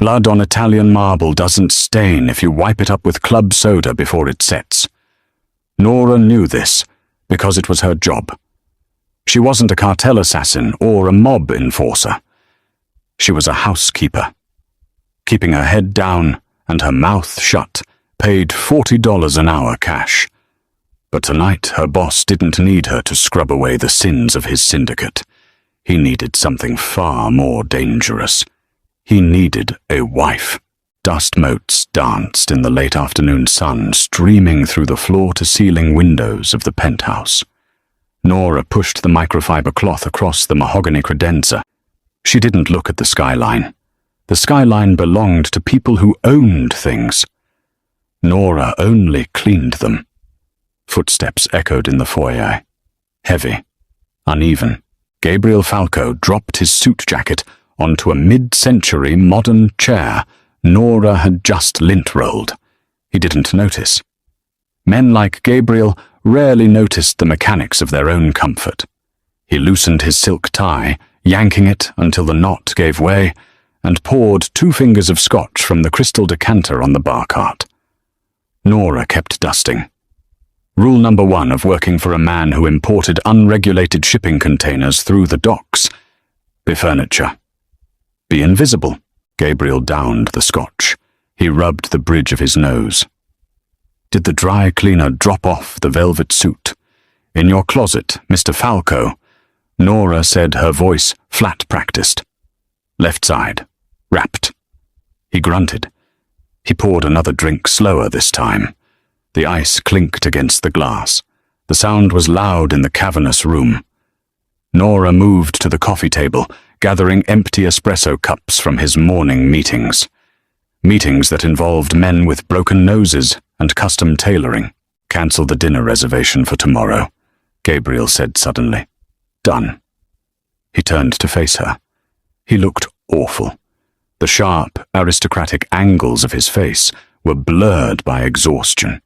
Blood on Italian marble doesn't stain if you wipe it up with club soda before it sets. Norah knew this because it was her job. She wasn't a cartel assassin or a mob enforcer. She was a housekeeper. Keeping her head down and her mouth shut, paid $40 an hour cash. But tonight her boss didn't need her to scrub away the sins of his syndicate. He needed something far more dangerous. He needed a wife. Dust motes danced in the late afternoon sun, streaming through the floor-to-ceiling windows of the penthouse. Norah pushed the microfiber cloth across the mahogany credenza. She didn't look at the skyline. The skyline belonged to people who owned things. Norah only cleaned them. Footsteps echoed in the foyer. Heavy, uneven. Gabriel Falco dropped his suit jacket onto a mid-century modern chair Norah had just lint-rolled. He didn't notice. Men like Gabriel rarely noticed the mechanics of their own comfort. He loosened his silk tie, yanking it until the knot gave way, and poured 2 fingers of scotch from the crystal decanter on the bar cart. Norah kept dusting. Rule number 1 of working for a man who imported unregulated shipping containers through the docks: be furniture. Be invisible. Gabriel downed the scotch. He rubbed the bridge of his nose. Did the dry cleaner drop off the velvet suit? In your closet, Mr. Falco. Norah said, her voice flat-practiced. Left side. Wrapped. He grunted. He poured another drink slower this time. The ice clinked against the glass. The sound was loud in the cavernous room. Norah moved to the coffee table, gathering empty espresso cups from his morning meetings. Meetings that involved men with broken noses and custom tailoring. Cancel the dinner reservation for tomorrow, Gabriel said suddenly. Done. He turned to face her. He looked awful. The sharp, aristocratic angles of his face were blurred by exhaustion.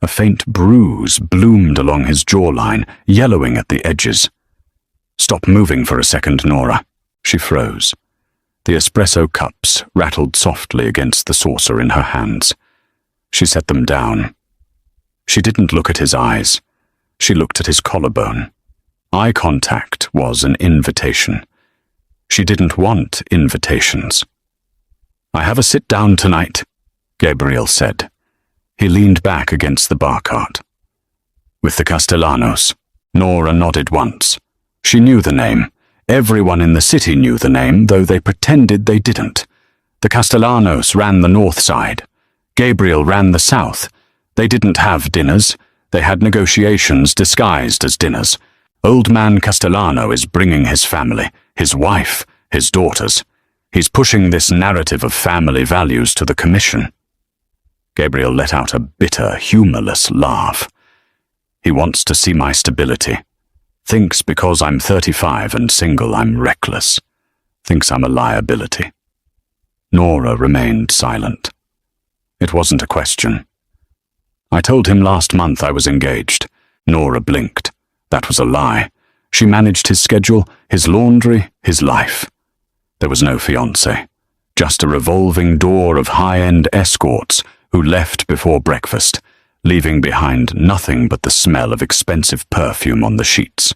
A faint bruise bloomed along his jawline, yellowing at the edges. Stop moving for a second, Norah. She froze. The espresso cups rattled softly against the saucer in her hands. She set them down. She didn't look at his eyes. She looked at his collarbone. Eye contact was an invitation. She didn't want invitations. I have a sit-down tonight, Gabriel said. He leaned back against the bar cart. With the Castellanos. Norah nodded once. She knew the name. Everyone in the city knew the name, though they pretended they didn't. The Castellanos ran the north side. Gabriel ran the south. They didn't have dinners. They had negotiations disguised as dinners. Old man Castellano is bringing his family, his wife, his daughters. He's pushing this narrative of family values to the commission. Gabriel let out a bitter, humorless laugh. He wants to see my stability. Thinks because I'm 35 and single I'm reckless. Thinks I'm a liability. Norah remained silent. It wasn't a question. I told him last month I was engaged. Norah blinked. That was a lie. She managed his schedule, his laundry, his life. There was no fiancé. Just a revolving door of high-end escorts who left before breakfast, leaving behind nothing but the smell of expensive perfume on the sheets.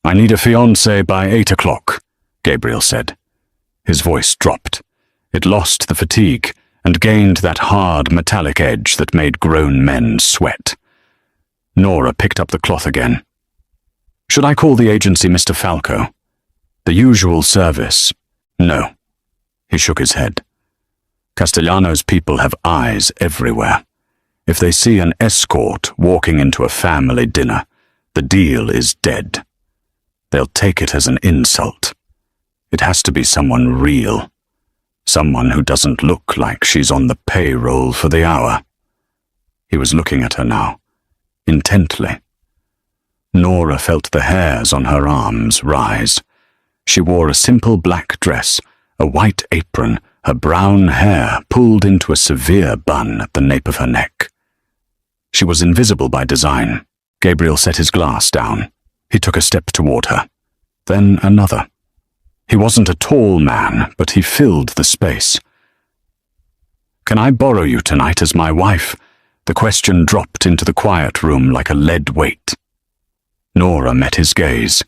I need a fiancé by 8 o'clock, Gabriel said. His voice dropped. It lost the fatigue and gained that hard metallic edge that made grown men sweat. Norah picked up the cloth again. Should I call the agency Mr. Falco? The usual service? No. He shook his head. Castellano's people have eyes everywhere. If they see an escort walking into a family dinner, the deal is dead. They'll take it as an insult. It has to be someone real. Someone who doesn't look like she's on the payroll for the hour. He was looking at her now, intently. Norah felt the hairs on her arms rise. She wore a simple black dress, a white apron, her brown hair pulled into a severe bun at the nape of her neck. She was invisible by design. Gabriel set his glass down. He took a step toward her. Then another. He wasn't a tall man, but he filled the space. "Can I borrow you tonight as my wife?" The question dropped into the quiet room like a lead weight. Norah met his gaze.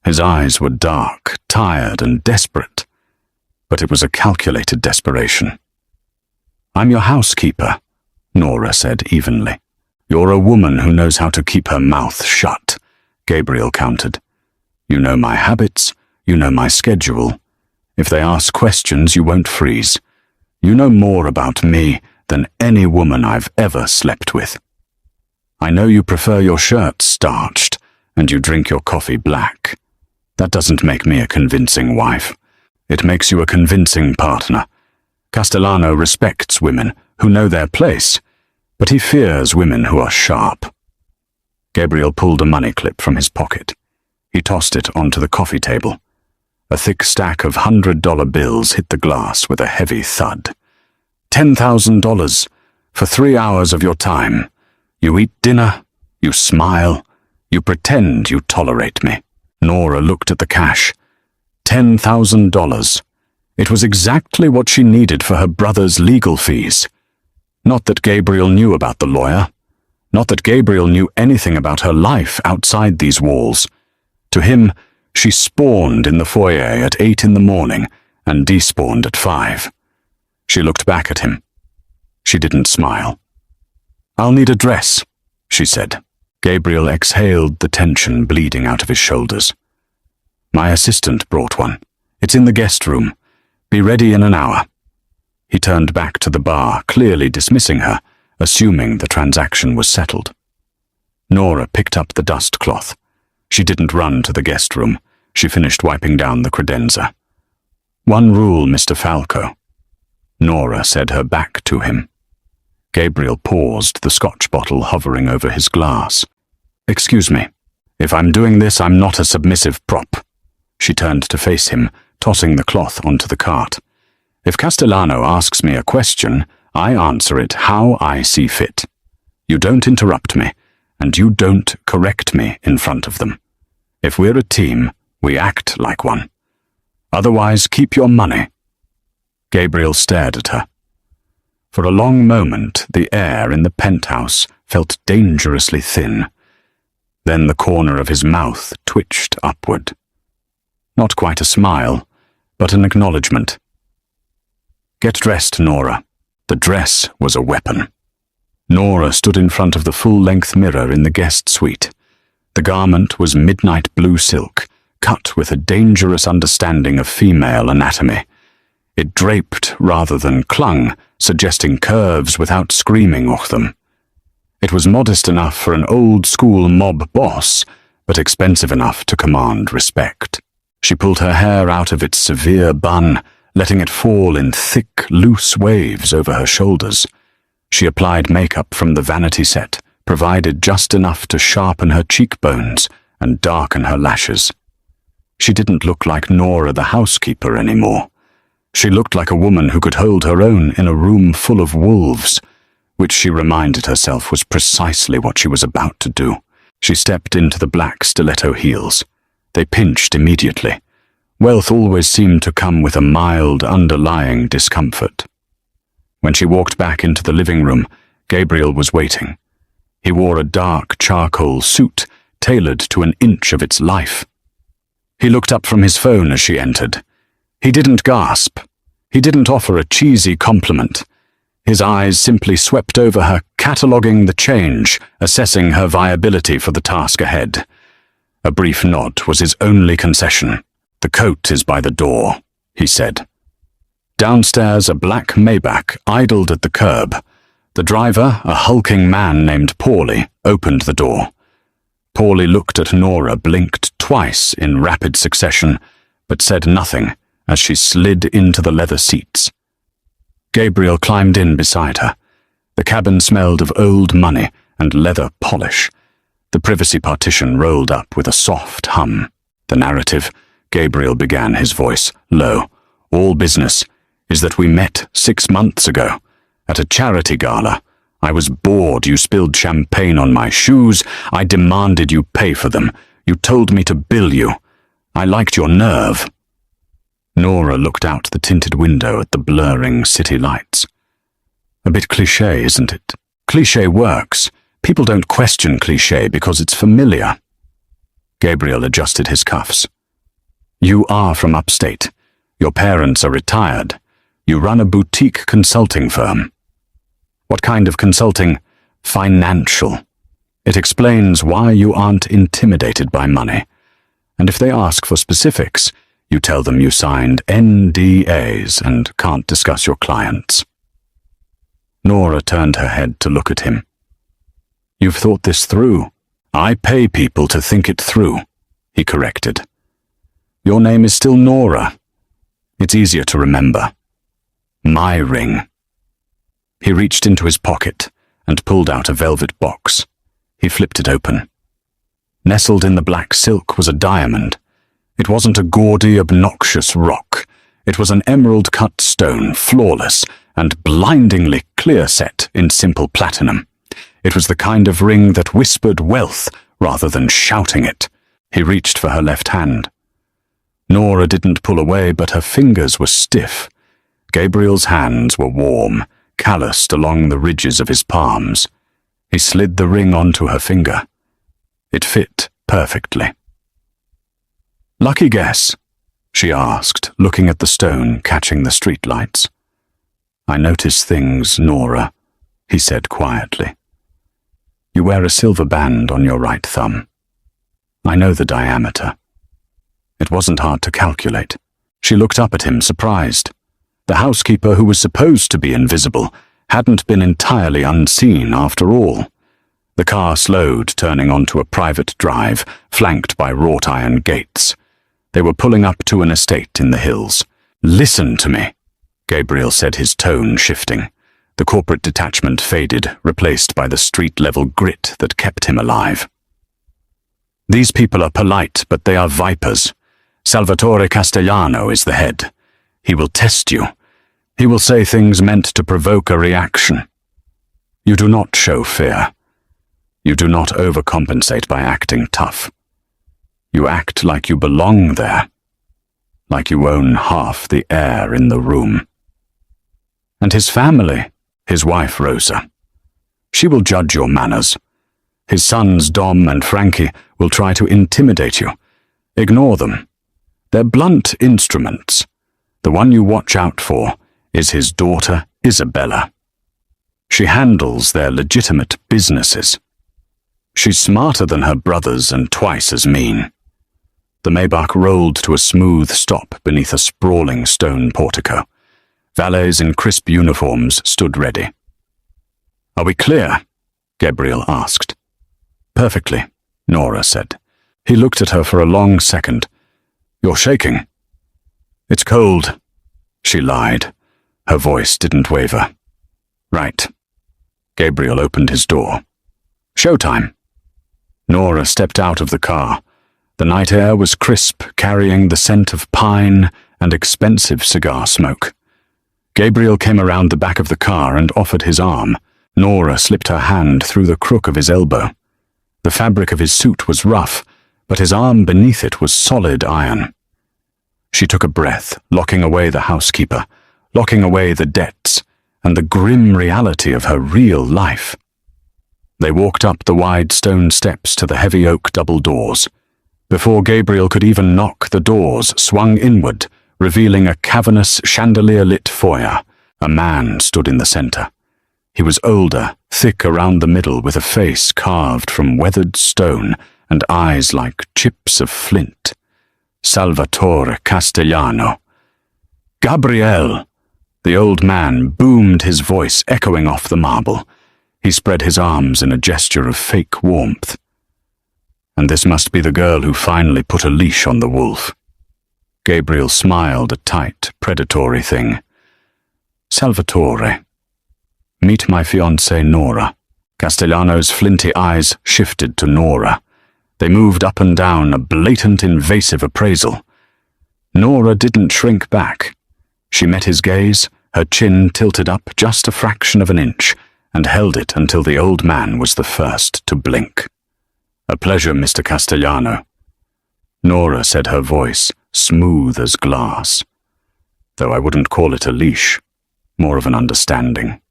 His eyes were dark, tired, and desperate. But it was a calculated desperation. "I'm your housekeeper," Norah said evenly. "You're a woman who knows how to keep her mouth shut," Gabriel countered. "You know my habits, you know my schedule. If they ask questions, you won't freeze. You know more about me than any woman I've ever slept with. I know you prefer your shirt starched, and you drink your coffee black. That doesn't make me a convincing wife. It makes you a convincing partner. Castellano respects women who know their place, but he fears women who are sharp." Gabriel pulled a money clip from his pocket. He tossed it onto the coffee table. A thick stack of $100 bills hit the glass with a heavy thud. $10,000 for 3 hours of your time. You eat dinner, you smile, you pretend you tolerate me. Norah looked at the cash. $10,000. It was exactly what she needed for her brother's legal fees. Not that Gabriel knew about the lawyer. Not that Gabriel knew anything about her life outside these walls. To him, she spawned in the foyer at 8 in the morning and despawned at 5. She looked back at him. She didn't smile. "I'll need a dress," she said. Gabriel exhaled the tension bleeding out of his shoulders. "My assistant brought one. It's in the guest room. Be ready in an hour." He turned back to the bar, clearly dismissing her, assuming the transaction was settled. Norah picked up the dust cloth. She didn't run to the guest room. She finished wiping down the credenza. "One rule, Mr. Falco." Norah said her back to him. Gabriel paused, the scotch bottle hovering over his glass. "Excuse me. If I'm doing this, I'm not a submissive prop." She turned to face him, tossing the cloth onto the cart. "If Castellano asks me a question, I answer it how I see fit. You don't interrupt me, and you don't correct me in front of them. If we're a team, we act like one. Otherwise, keep your money." Gabriel stared at her. For a long moment, the air in the penthouse felt dangerously thin. Then the corner of his mouth twitched upward. Not quite a smile, but an acknowledgement. "Get dressed, Norah." The dress was a weapon. Norah stood in front of the full-length mirror in the guest suite. The garment was midnight blue silk, cut with a dangerous understanding of female anatomy. It draped rather than clung, suggesting curves without screaming off them. It was modest enough for an old-school mob boss, but expensive enough to command respect. She pulled her hair out of its severe bun, letting it fall in thick, loose waves over her shoulders. She applied makeup from the vanity set, provided just enough to sharpen her cheekbones and darken her lashes. She didn't look like Norah the housekeeper anymore. She looked like a woman who could hold her own in a room full of wolves, which she reminded herself was precisely what she was about to do. She stepped into the black stiletto heels. They pinched immediately. Wealth always seemed to come with a mild underlying discomfort. When she walked back into the living room, Gabriel was waiting. He wore a dark charcoal suit, tailored to an inch of its life. He looked up from his phone as she entered. He didn't gasp. He didn't offer a cheesy compliment. His eyes simply swept over her, cataloguing the change, assessing her viability for the task ahead. A brief nod was his only concession. "The coat is by the door," he said. Downstairs, a black Maybach idled at the curb. The driver, a hulking man named Paulie, opened the door. Paulie looked at Norah, blinked twice in rapid succession, but said nothing as she slid into the leather seats. Gabriel climbed in beside her. The cabin smelled of old money and leather polish. The privacy partition rolled up with a soft hum. "The narrative," Gabriel began, his voice low, "all business, is that we met 6 months ago at a charity gala. I was bored. You spilled champagne on my shoes. I demanded you pay for them. You told me to bill you. I liked your nerve." Norah looked out the tinted window at the blurring city lights. A bit cliché, isn't it? Cliché works. People don't question cliché because it's familiar. Gabriel adjusted his cuffs. You are from upstate. Your parents are retired. You run a boutique consulting firm. What kind of consulting? Financial. It explains why you aren't intimidated by money. And if they ask for specifics, you tell them you signed NDAs and can't discuss your clients. Norah turned her head to look at him. You've thought this through. I pay people to think it through, he corrected. Your name is still Norah. It's easier to remember. My ring. He reached into his pocket and pulled out a velvet box. He flipped it open. Nestled in the black silk was a diamond. It wasn't a gaudy, obnoxious rock. It was an emerald-cut stone, flawless and blindingly clear set in simple platinum. It was the kind of ring that whispered wealth rather than shouting it. He reached for her left hand. Norah didn't pull away, but her fingers were stiff. Gabriel's hands were warm, calloused along the ridges of his palms. He slid the ring onto her finger. It fit perfectly. Lucky guess, she asked, looking at the stone catching the streetlights. I notice things, Norah, he said quietly. You wear a silver band on your right thumb. I know the diameter. It wasn't hard to calculate. She looked up at him, surprised. The housekeeper, who was supposed to be invisible, hadn't been entirely unseen after all. The car slowed, turning onto a private drive, flanked by wrought iron gates. They were pulling up to an estate in the hills. Listen to me, Gabriel said, his tone shifting. The corporate detachment faded, replaced by the street-level grit that kept him alive. These people are polite, but they are vipers. Salvatore Castellano is the head. He will test you. He will say things meant to provoke a reaction. You do not show fear. You do not overcompensate by acting tough. You act like you belong there, like you own half the air in the room. And his family, his wife Rosa. She will judge your manners. His sons Dom and Frankie will try to intimidate you. Ignore them. They're blunt instruments. The one you watch out for is his daughter Isabella. She handles their legitimate businesses. She's smarter than her brothers and twice as mean. The Maybach rolled to a smooth stop beneath a sprawling stone portico. Valets in crisp uniforms stood ready. Are we clear? Gabriel asked. Perfectly, Norah said. He looked at her for a long second. You're shaking. It's cold, she lied. Her voice didn't waver. Right. Gabriel opened his door. Showtime. Norah stepped out of the car. The night air was crisp, carrying the scent of pine and expensive cigar smoke. Gabriel came around the back of the car and offered his arm. Norah slipped her hand through the crook of his elbow. The fabric of his suit was rough, but his arm beneath it was solid iron. She took a breath, locking away the housekeeper, locking away the debts, and the grim reality of her real life. They walked up the wide stone steps to the heavy oak double doors. Before Gabriel could even knock, the doors swung inward, revealing a cavernous, chandelier-lit foyer. A man stood in the center. He was older, thick around the middle, with a face carved from weathered stone and eyes like chips of flint. Salvatore Castellano. Gabriel! The old man boomed, his voice echoing off the marble. He spread his arms in a gesture of fake warmth. And this must be the girl who finally put a leash on the wolf. Gabriel smiled, a tight, predatory thing. Salvatore. Meet my fiancée Norah. Castellano's flinty eyes shifted to Norah. They moved up and down, a blatant, invasive appraisal. Norah didn't shrink back. She met his gaze, her chin tilted up just a fraction of an inch, and held it until the old man was the first to blink. A pleasure, Mr. Castellano. Norah said, her voice smooth as glass. Though I wouldn't call it a leash, more of an understanding.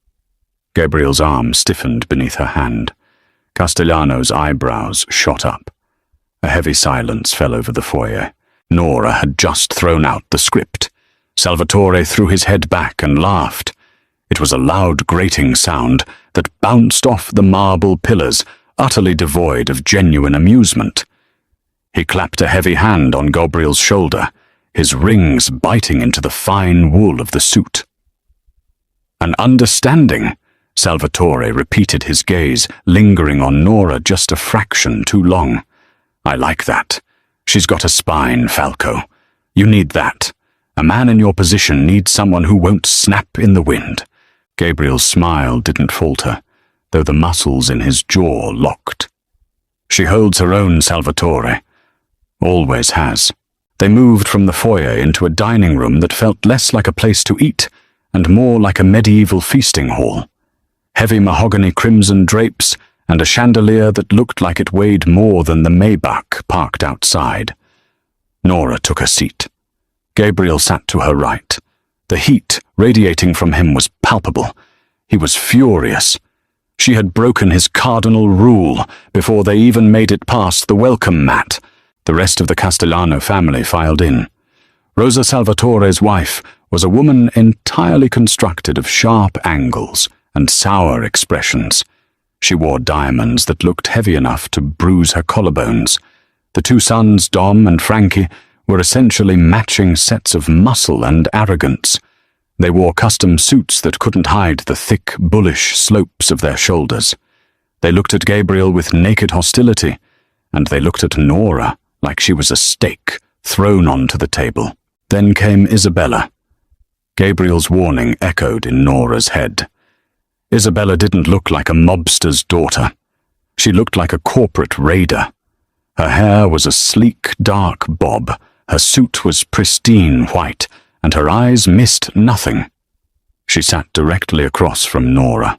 Gabriel's arm stiffened beneath her hand. Castellano's eyebrows shot up. A heavy silence fell over the foyer. Norah had just thrown out the script. Salvatore threw his head back and laughed. It was a loud, grating sound that bounced off the marble pillars, utterly devoid of genuine amusement. He clapped a heavy hand on Gabriel's shoulder, his rings biting into the fine wool of the suit. An understanding, Salvatore repeated, his gaze lingering on Norah just a fraction too long. I like that. She's got a spine, Falco. You need that. A man in your position needs someone who won't snap in the wind. Gabriel's smile didn't falter, though the muscles in his jaw locked. She holds her own, Salvatore. Always has. They moved from the foyer into a dining room that felt less like a place to eat and more like a medieval feasting hall. Heavy mahogany crimson drapes and a chandelier that looked like it weighed more than the Maybach parked outside. Norah took a seat. Gabriel sat to her right. The heat radiating from him was palpable. He was furious. She had broken his cardinal rule before they even made it past the welcome mat. The rest of the Castellano family filed in. Rosa Salvatore's wife was a woman entirely constructed of sharp angles and sour expressions. She wore diamonds that looked heavy enough to bruise her collarbones. The two sons, Dom and Frankie, were essentially matching sets of muscle and arrogance. They wore custom suits that couldn't hide the thick, bullish slopes of their shoulders. They looked at Gabriel with naked hostility, and they looked at Norah like she was a steak thrown onto the table. Then came Isabella. Gabriel's warning echoed in Norah's head. Isabella didn't look like a mobster's daughter. She looked like a corporate raider. Her hair was a sleek, dark bob, her suit was pristine white, and her eyes missed nothing. She sat directly across from Norah.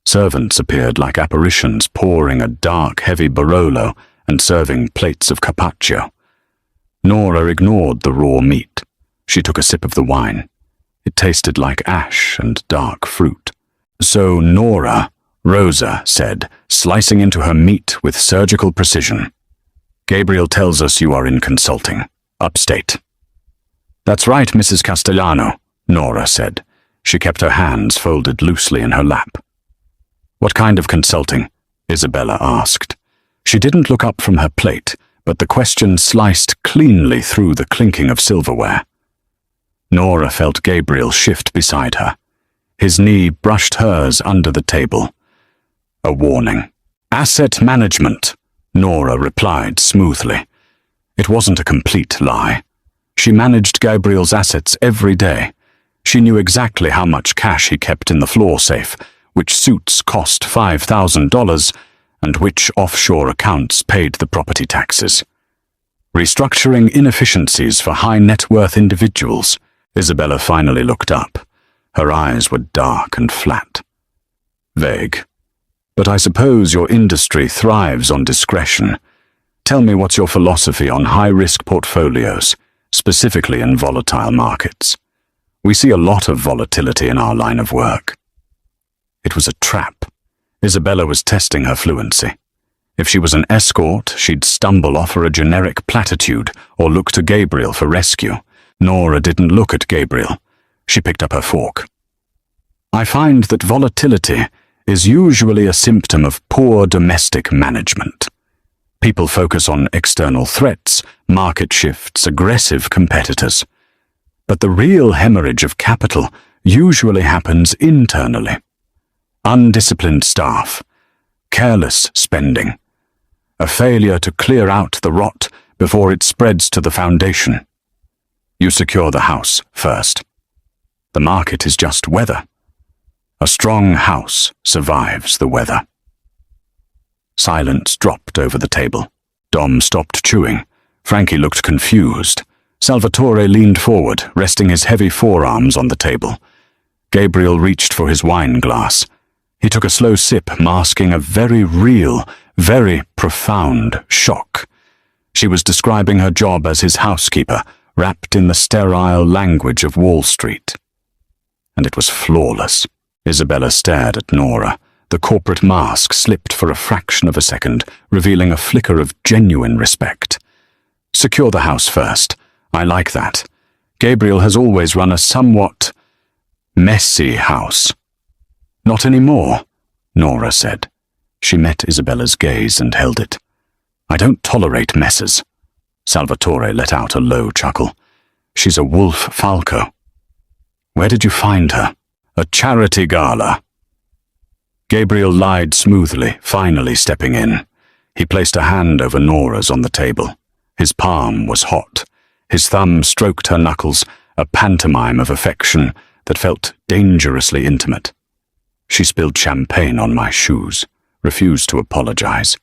Servants appeared like apparitions, pouring a dark, heavy Barolo and serving plates of carpaccio. Norah ignored the raw meat. She took a sip of the wine. It tasted like ash and dark fruit. So Norah, Rosa said, slicing into her meat with surgical precision. Gabriel tells us you are in consulting, upstate. That's right, Mrs. Castellano, Norah said. She kept her hands folded loosely in her lap. What kind of consulting? Isabella asked. She didn't look up from her plate, but the question sliced cleanly through the clinking of silverware. Norah felt Gabriel shift beside her. His knee brushed hers under the table. A warning. Asset management, Norah replied smoothly. It wasn't a complete lie. She managed Gabriel's assets every day. She knew exactly how much cash he kept in the floor safe, which suits cost $5,000, and which offshore accounts paid the property taxes. Restructuring inefficiencies for high-net-worth individuals. Isabella finally looked up. Her eyes were dark and flat. Vague. But I suppose your industry thrives on discretion. Tell me what's your philosophy on high-risk portfolios, specifically in volatile markets. We see a lot of volatility in our line of work. It was a trap. Isabella was testing her fluency. If she was an escort, she'd stumble off a generic platitude or look to Gabriel for rescue. Norah didn't look at Gabriel. She picked up her fork. I find that volatility is usually a symptom of poor domestic management. People focus on external threats, market shifts, aggressive competitors. But the real hemorrhage of capital usually happens internally. Undisciplined staff, careless spending, a failure to clear out the rot before it spreads to the foundation. You secure the house first. The market is just weather. A strong house survives the weather. Silence dropped over the table. Dom stopped chewing. Frankie looked confused. Salvatore leaned forward, resting his heavy forearms on the table. Gabriel reached for his wine glass. He took a slow sip, masking a very real, very profound shock. She was describing her job as his housekeeper, wrapped in the sterile language of Wall Street. And it was flawless. Isabella stared at Norah. The corporate mask slipped for a fraction of a second, revealing a flicker of genuine respect. Secure the house first. I like that. Gabriel has always run a somewhat messy house. Not anymore, Norah said. She met Isabella's gaze and held it. I don't tolerate messes. Salvatore let out a low chuckle. She's a wolf falco. Where did you find her? A charity gala. Gabriel lied smoothly, finally stepping in. He placed a hand over Norah's on the table. His palm was hot. His thumb stroked her knuckles, a pantomime of affection that felt dangerously intimate. She spilled champagne on my shoes, refused to apologize.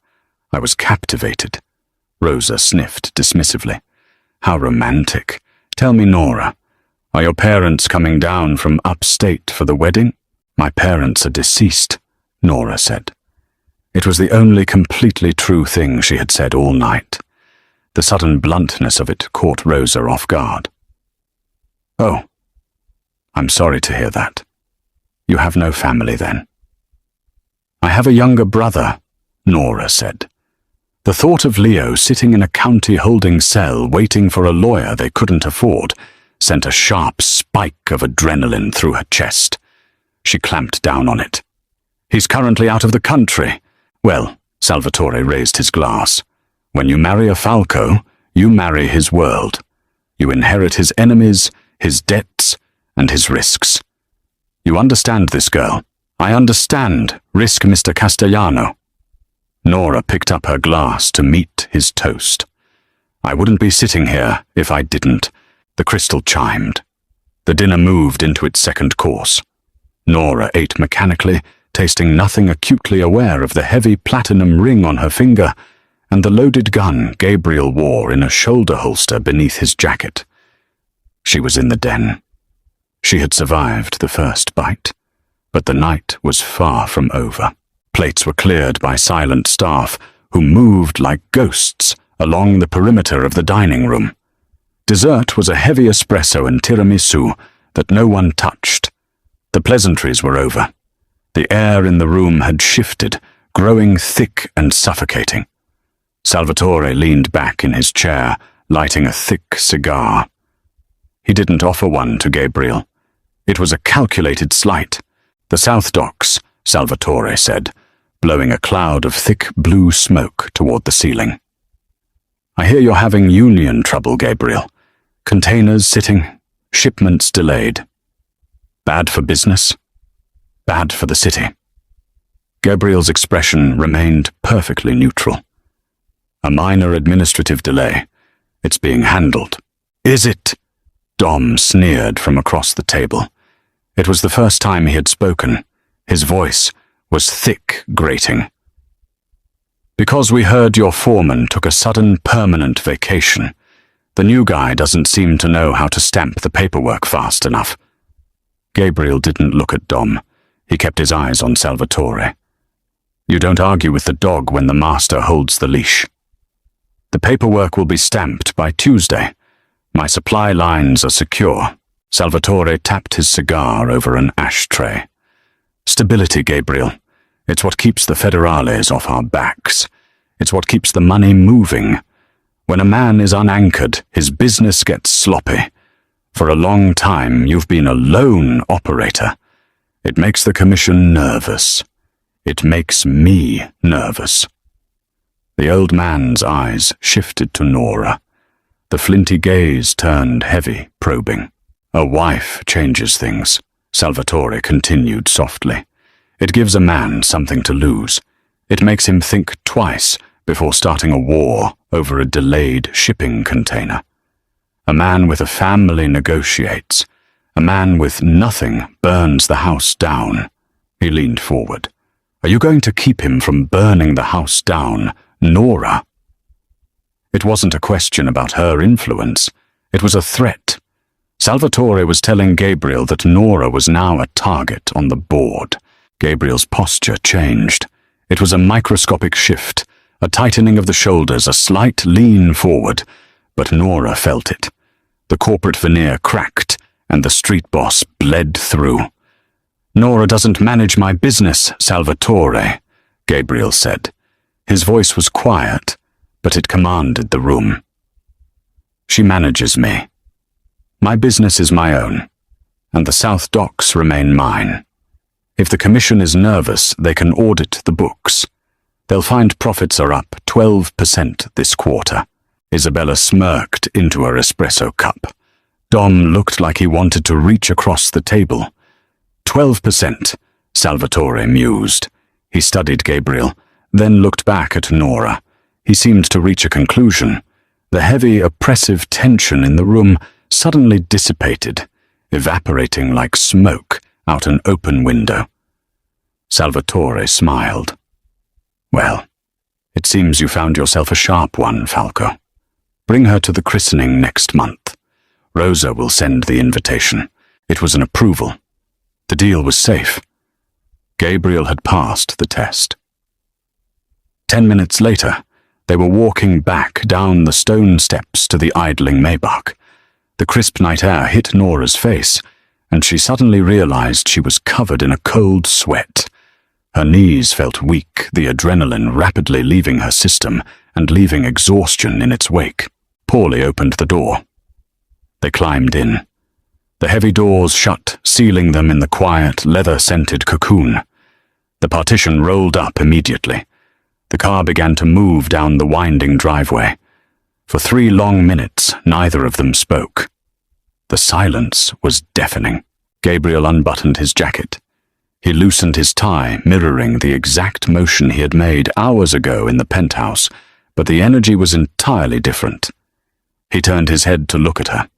I was captivated. Rosa sniffed dismissively. How romantic. Tell me, Norah, are your parents coming down from upstate for the wedding? My parents are deceased, Norah said. It was the only completely true thing she had said all night. The sudden bluntness of it caught Rosa off guard. Oh, I'm sorry to hear that. You have no family then? I have a younger brother, Norah said. The thought of Leo sitting in a county holding cell waiting for a lawyer they couldn't afford sent a sharp spike of adrenaline through her chest. She clamped down on it. He's currently out of the country. Well, Salvatore raised his glass. When you marry a falco, you marry his world. You inherit his enemies, his debts, and his risks. You understand this, girl? I understand. Risk Mr. Castellano. Norah picked up her glass to meet his toast. I wouldn't be sitting here if I didn't. The crystal chimed. The dinner moved into its second course. Norah ate mechanically, tasting nothing, acutely aware of the heavy platinum ring on her finger and the loaded gun Gabriel wore in a shoulder holster beneath his jacket. She was in the den. She had survived the first bite, but the night was far from over. Plates were cleared by silent staff who moved like ghosts along the perimeter of the dining room. Dessert was a heavy espresso and tiramisu that no one touched. The pleasantries were over. The air in the room had shifted, growing thick and suffocating. Salvatore leaned back in his chair, lighting a thick cigar. He didn't offer one to Gabriel. It was a calculated slight. The South Docks, Salvatore said, blowing a cloud of thick blue smoke toward the ceiling. I hear you're having union trouble, Gabriel. Containers sitting, shipments delayed. Bad for business, bad for the city. Gabriel's expression remained perfectly neutral. A minor administrative delay. It's being handled. Is it? Dom sneered from across the table. It was the first time he had spoken. His voice was thick, grating. Because we heard your foreman took a sudden permanent vacation. The new guy doesn't seem to know how to stamp the paperwork fast enough. Gabriel didn't look at Dom. He kept his eyes on Salvatore. You don't argue with the dog when the master holds the leash. The paperwork will be stamped by Tuesday. My supply lines are secure. Salvatore tapped his cigar over an ashtray. Stability, Gabriel. It's what keeps the federales off our backs. It's what keeps the money moving. When a man is unanchored, his business gets sloppy. For a long time, you've been a lone operator. It makes the commission nervous. It makes me nervous. The old man's eyes shifted to Norah. The flinty gaze turned heavy, probing. A wife changes things, Salvatore continued softly. It gives a man something to lose. It makes him think twice before starting a war over a delayed shipping container. A man with a family negotiates. A man with nothing burns the house down. He leaned forward. Are you going to keep him from burning the house down, Norah? It wasn't a question about her influence. It was a threat. Salvatore was telling Gabriel that Norah was now a target on the board. Gabriel's posture changed. It was a microscopic shift, a tightening of the shoulders, a slight lean forward, but Norah felt it. The corporate veneer cracked, and the street boss bled through. Norah doesn't manage my business, Salvatore, Gabriel said. His voice was quiet, but it commanded the room. She manages me. My business is my own, and the South Docks remain mine. If the Commission is nervous, they can audit the books. They'll find profits are up 12% this quarter. Isabella smirked into her espresso cup. Dom looked like he wanted to reach across the table. 12%, Salvatore mused. He studied Gabriel, then looked back at Norah. He seemed to reach a conclusion. The heavy, oppressive tension in the room suddenly dissipated, evaporating like smoke out an open window. Salvatore smiled. Well, it seems you found yourself a sharp one, Falco. Bring her to the christening next month. Rosa will send the invitation. It was an approval. The deal was safe. Gabriel had passed the test. 10 minutes later, they were walking back down the stone steps to the idling Maybach. The crisp night air hit Nora's face, and she suddenly realized she was covered in a cold sweat. Her knees felt weak, the adrenaline rapidly leaving her system and leaving exhaustion in its wake. Paulie opened the door. They climbed in. The heavy doors shut, sealing them in the quiet, leather-scented cocoon. The partition rolled up immediately. The car began to move down the winding driveway. For 3 long minutes, neither of them spoke. The silence was deafening. Gabriel unbuttoned his jacket. He loosened his tie, mirroring the exact motion he had made hours ago in the penthouse, but the energy was entirely different. He turned his head to look at her.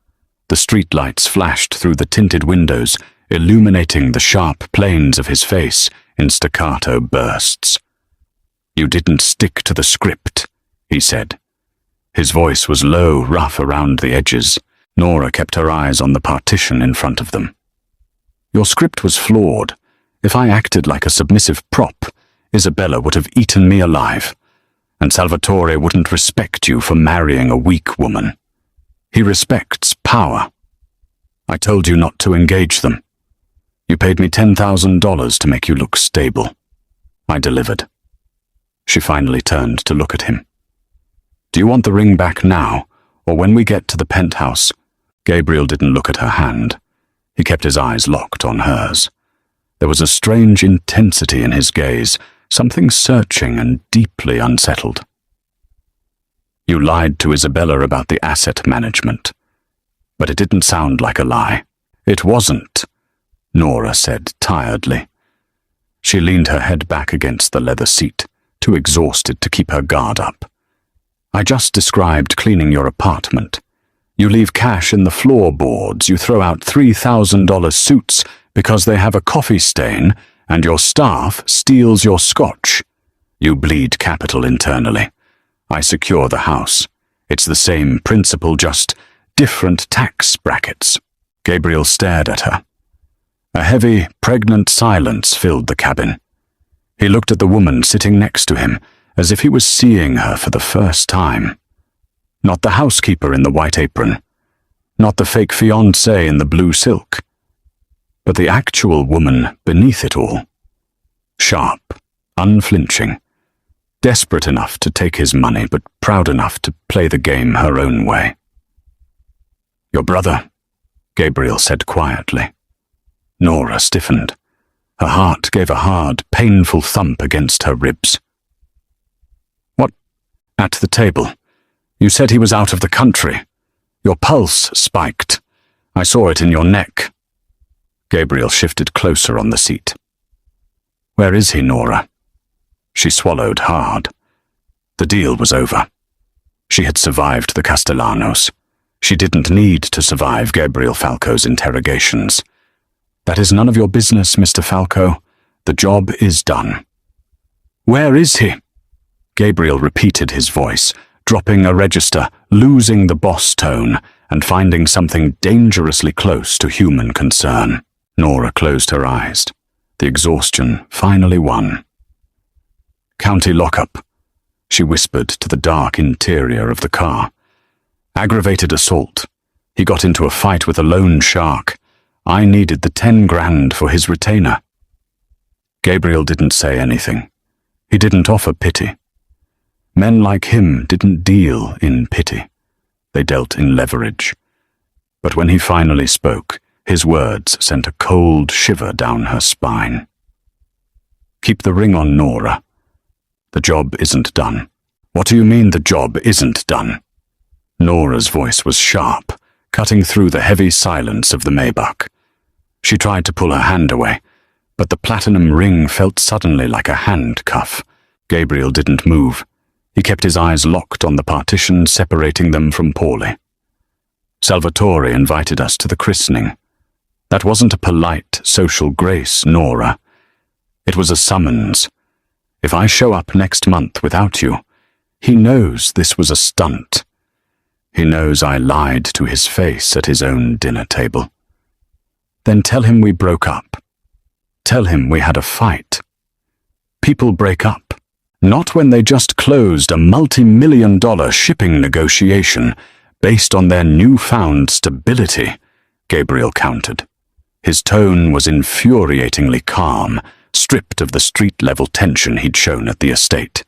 The streetlights flashed through the tinted windows, illuminating the sharp planes of his face in staccato bursts. "You didn't stick to the script," he said. His voice was low, rough around the edges. Norah kept her eyes on the partition in front of them. "Your script was flawed. If I acted like a submissive prop, Isabella would have eaten me alive, and Salvatore wouldn't respect you for marrying a weak woman. He respects power. I told you not to engage them. You paid me $10,000 to make you look stable. I delivered." She finally turned to look at him. "Do you want the ring back now, or when we get to the penthouse?" Gabriel didn't look at her hand. He kept his eyes locked on hers. There was a strange intensity in his gaze, something searching and deeply unsettled. "You lied to Isabella about the asset management. But it didn't sound like a lie." "It wasn't," Norah said tiredly. She leaned her head back against the leather seat, too exhausted to keep her guard up. "I just described cleaning your apartment. You leave cash in the floorboards, you throw out $3,000 suits because they have a coffee stain, and your staff steals your scotch. You bleed capital internally. I secure the house. It's the same principle, just different tax brackets." Gabriel stared at her. A heavy, pregnant silence filled the cabin. He looked at the woman sitting next to him, as if he was seeing her for the first time. Not the housekeeper in the white apron, not the fake fiancée in the blue silk, but the actual woman beneath it all. Sharp, unflinching, desperate enough to take his money, but proud enough to play the game her own way. "Your brother," Gabriel said quietly. Norah stiffened. Her heart gave a hard, painful thump against her ribs. "What?" "At the table. You said he was out of the country. Your pulse spiked. I saw it in your neck." Gabriel shifted closer on the seat. "Where is he, Norah?" She swallowed hard. The deal was over. She had survived the Castellanos. She didn't need to survive Gabriel Falco's interrogations. "That is none of your business, Mr. Falco. The job is done." "Where is he?" Gabriel repeated his voice, dropping a register, losing the boss tone, and finding something dangerously close to human concern. Norah closed her eyes. The exhaustion finally won. "County lockup," she whispered to the dark interior of the car. "Aggravated assault. He got into a fight with a loan shark. I needed the 10 grand for his retainer." Gabriel didn't say anything. He didn't offer pity. Men like him didn't deal in pity. They dealt in leverage. But when he finally spoke, his words sent a cold shiver down her spine. "Keep the ring on, Norah. The job isn't done." "What do you mean the job isn't done?" Norah's voice was sharp, cutting through the heavy silence of the Maybach. She tried to pull her hand away, but the platinum ring felt suddenly like a handcuff. Gabriel didn't move. He kept his eyes locked on the partition separating them from Paulie. "Salvatore invited us to the christening. That wasn't a polite social grace, Norah. It was a summons. If I show up next month without you, he knows this was a stunt. He knows I lied to his face at his own dinner table. Then tell him we broke up. Tell him we had a fight. People break up, not when they just closed a multi-million-dollar shipping negotiation based on their newfound stability," Gabriel countered. His tone was infuriatingly calm, stripped of the street-level tension he'd shown at the estate.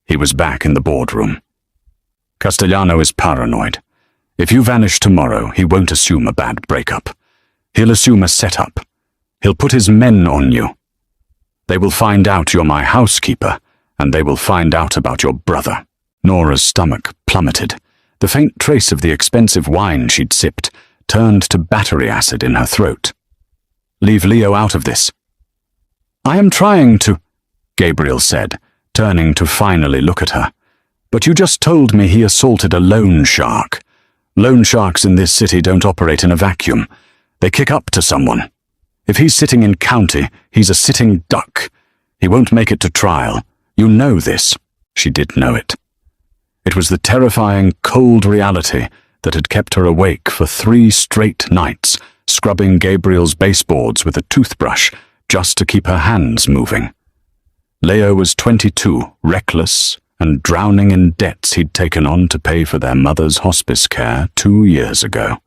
He was back in the boardroom. "Castellano is paranoid. If you vanish tomorrow, he won't assume a bad breakup. He'll assume a setup. He'll put his men on you. They will find out you're my housekeeper, and they will find out about your brother." Norah's stomach plummeted. The faint trace of the expensive wine she'd sipped turned to battery acid in her throat. "Leave Leo out of this." "I am trying to," Gabriel said, turning to finally look at her. "But you just told me he assaulted a loan shark. Loan sharks in this city don't operate in a vacuum. They kick up to someone. If he's sitting in county, he's a sitting duck. He won't make it to trial. You know this." She did know it. It was the terrifying, cold reality that had kept her awake for 3 straight nights, scrubbing Gabriel's baseboards with a toothbrush just to keep her hands moving. Leo was 22, reckless, and drowning in debts he'd taken on to pay for their mother's hospice care 2 years ago.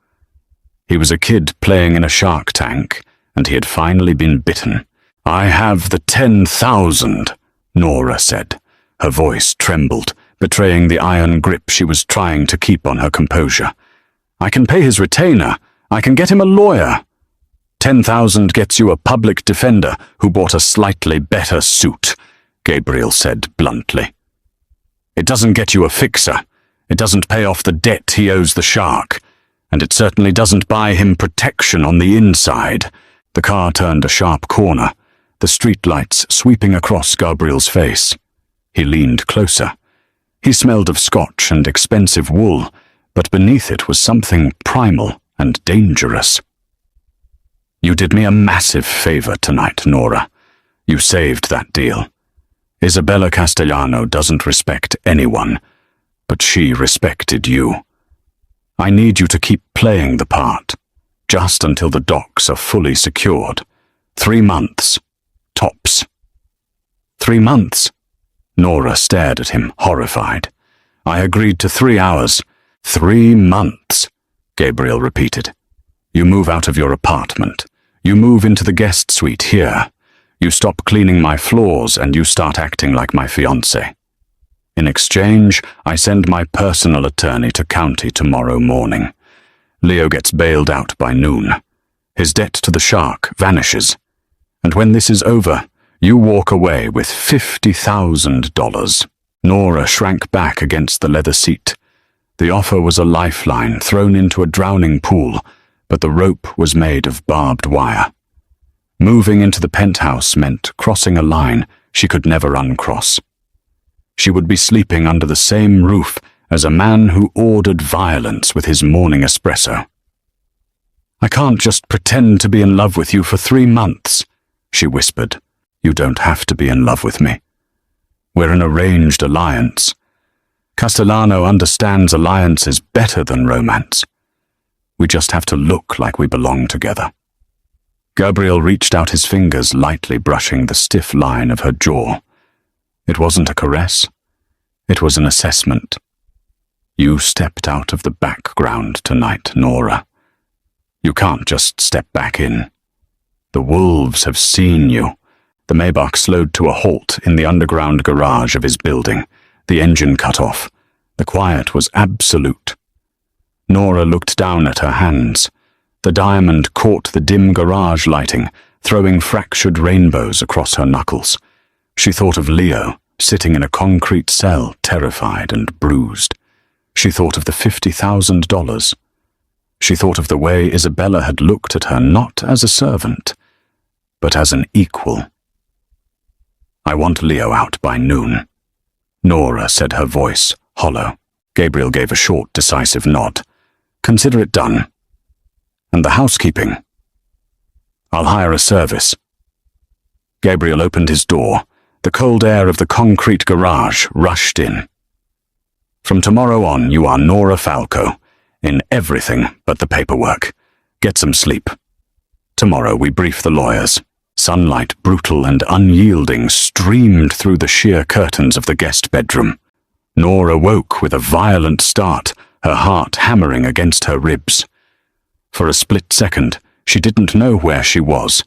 He was a kid playing in a shark tank, and he had finally been bitten. "I have the 10,000, Norah said. Her voice trembled, betraying the iron grip she was trying to keep on her composure. "I can pay his retainer. I can get him a lawyer. 10,000 gets you a public defender who bought a slightly better suit," Gabriel said bluntly. "It doesn't get you a fixer. It doesn't pay off the debt he owes the shark. And it certainly doesn't buy him protection on the inside." The car turned a sharp corner, the streetlights sweeping across Gabriel's face. He leaned closer. He smelled of scotch and expensive wool, but beneath it was something primal and dangerous. "You did me a massive favor tonight, Norah. You saved that deal. Isabella Castellano doesn't respect anyone, but she respected you. I need you to keep playing the part, just until the docks are fully secured. 3 months, tops." 3 months? Norah stared at him, horrified. "I agreed to 3 hours. 3 months, Gabriel repeated. "You move out of your apartment. You move into the guest suite here. You stop cleaning my floors and you start acting like my fiancée. In exchange, I send my personal attorney to county tomorrow morning. Leo gets bailed out by noon. His debt to the shark vanishes. And when this is over, you walk away with $50,000. Norah shrank back against the leather seat. The offer was a lifeline thrown into a drowning pool, but the rope was made of barbed wire. Moving into the penthouse meant crossing a line she could never uncross. She would be sleeping under the same roof as a man who ordered violence with his morning espresso. "I can't just pretend to be in love with you for 3 months, she whispered. "You don't have to be in love with me. We're an arranged alliance. Castellano understands alliances better than romance. We just have to look like we belong together." Gabriel reached out his fingers, lightly brushing the stiff line of her jaw. It wasn't a caress. It was an assessment. "You stepped out of the background tonight, Norah. You can't just step back in. The wolves have seen you, The Maybach slowed to a halt in the underground garage of his building, the engine cut off. The quiet was absolute. Norah looked down at her hands. The diamond caught the dim garage lighting, throwing fractured rainbows across her knuckles. She thought of Leo, sitting in a concrete cell, terrified and bruised. She thought of the $50,000. She thought of the way Isabella had looked at her not as a servant, but as an equal. "I want Leo out by noon," Norah said, her voice hollow. Gabriel gave a short, decisive nod. "Consider it done. And the housekeeping? I'll hire a service." Gabriel opened his door. The cold air of the concrete garage rushed in. "From tomorrow on, you are Norah Falco, in everything but the paperwork. Get some sleep. Tomorrow we brief the lawyers." Sunlight, brutal and unyielding, streamed through the sheer curtains of the guest bedroom. Norah woke with a violent start, her heart hammering against her ribs. For a split second, she didn't know where she was.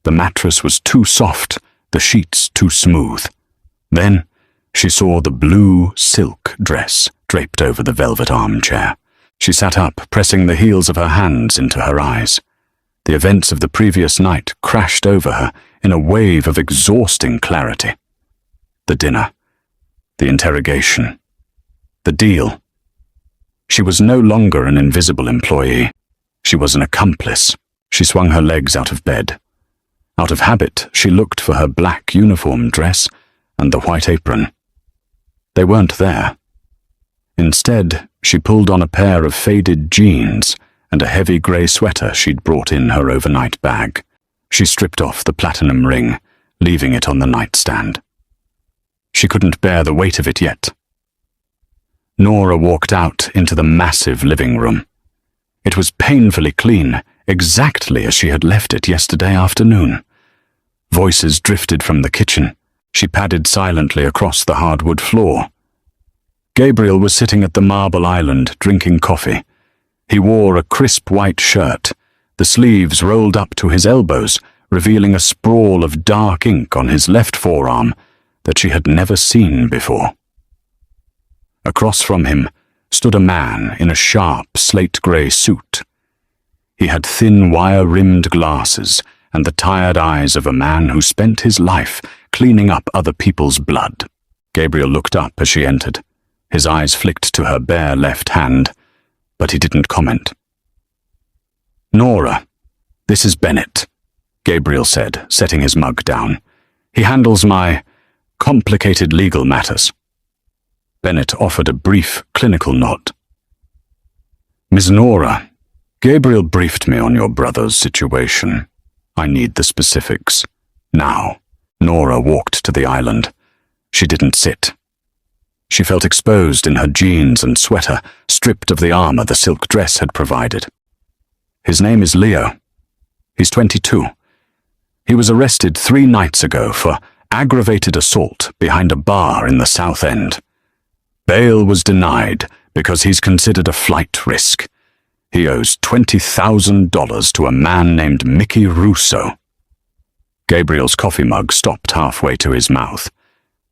The mattress was too soft, the sheets too smooth. Then she saw the blue silk dress draped over the velvet armchair. She sat up, pressing the heels of her hands into her eyes. The events of the previous night crashed over her in a wave of exhausting clarity. The dinner, the interrogation, the deal. She was no longer an invisible employee. She was an accomplice. She swung her legs out of bed. Out of habit, she looked for her black uniform dress and the white apron. They weren't there. Instead, she pulled on a pair of faded jeans and a heavy grey sweater she'd brought in her overnight bag. She stripped off the platinum ring, leaving it on the nightstand. She couldn't bear the weight of it yet. Norah walked out into the massive living room. It was painfully clean, exactly as she had left it yesterday afternoon. Voices drifted from the kitchen. She padded silently across the hardwood floor. Gabriel was sitting at the marble island, drinking coffee. He wore a crisp white shirt, the sleeves rolled up to his elbows, revealing a sprawl of dark ink on his left forearm that she had never seen before. Across from him stood a man in a sharp slate-grey suit. He had thin wire-rimmed glasses and the tired eyes of a man who spent his life cleaning up other people's blood. Gabriel looked up as she entered. His eyes flicked to her bare left hand, but he didn't comment. "Norah, this is Bennett," Gabriel said, setting his mug down. "He handles my complicated legal matters." Bennett offered a brief, clinical nod. "Miss Norah, Gabriel briefed me on your brother's situation. I need the specifics. Now." Norah walked to the island. She didn't sit. She felt exposed in her jeans and sweater, stripped of the armor the silk dress had provided. "His name is Leo. He's 22. He was arrested 3 nights ago for aggravated assault behind a bar in the South End. Bail was denied because he's considered a flight risk. He owes $20,000 to a man named Mickey Russo." Gabriel's coffee mug stopped halfway to his mouth.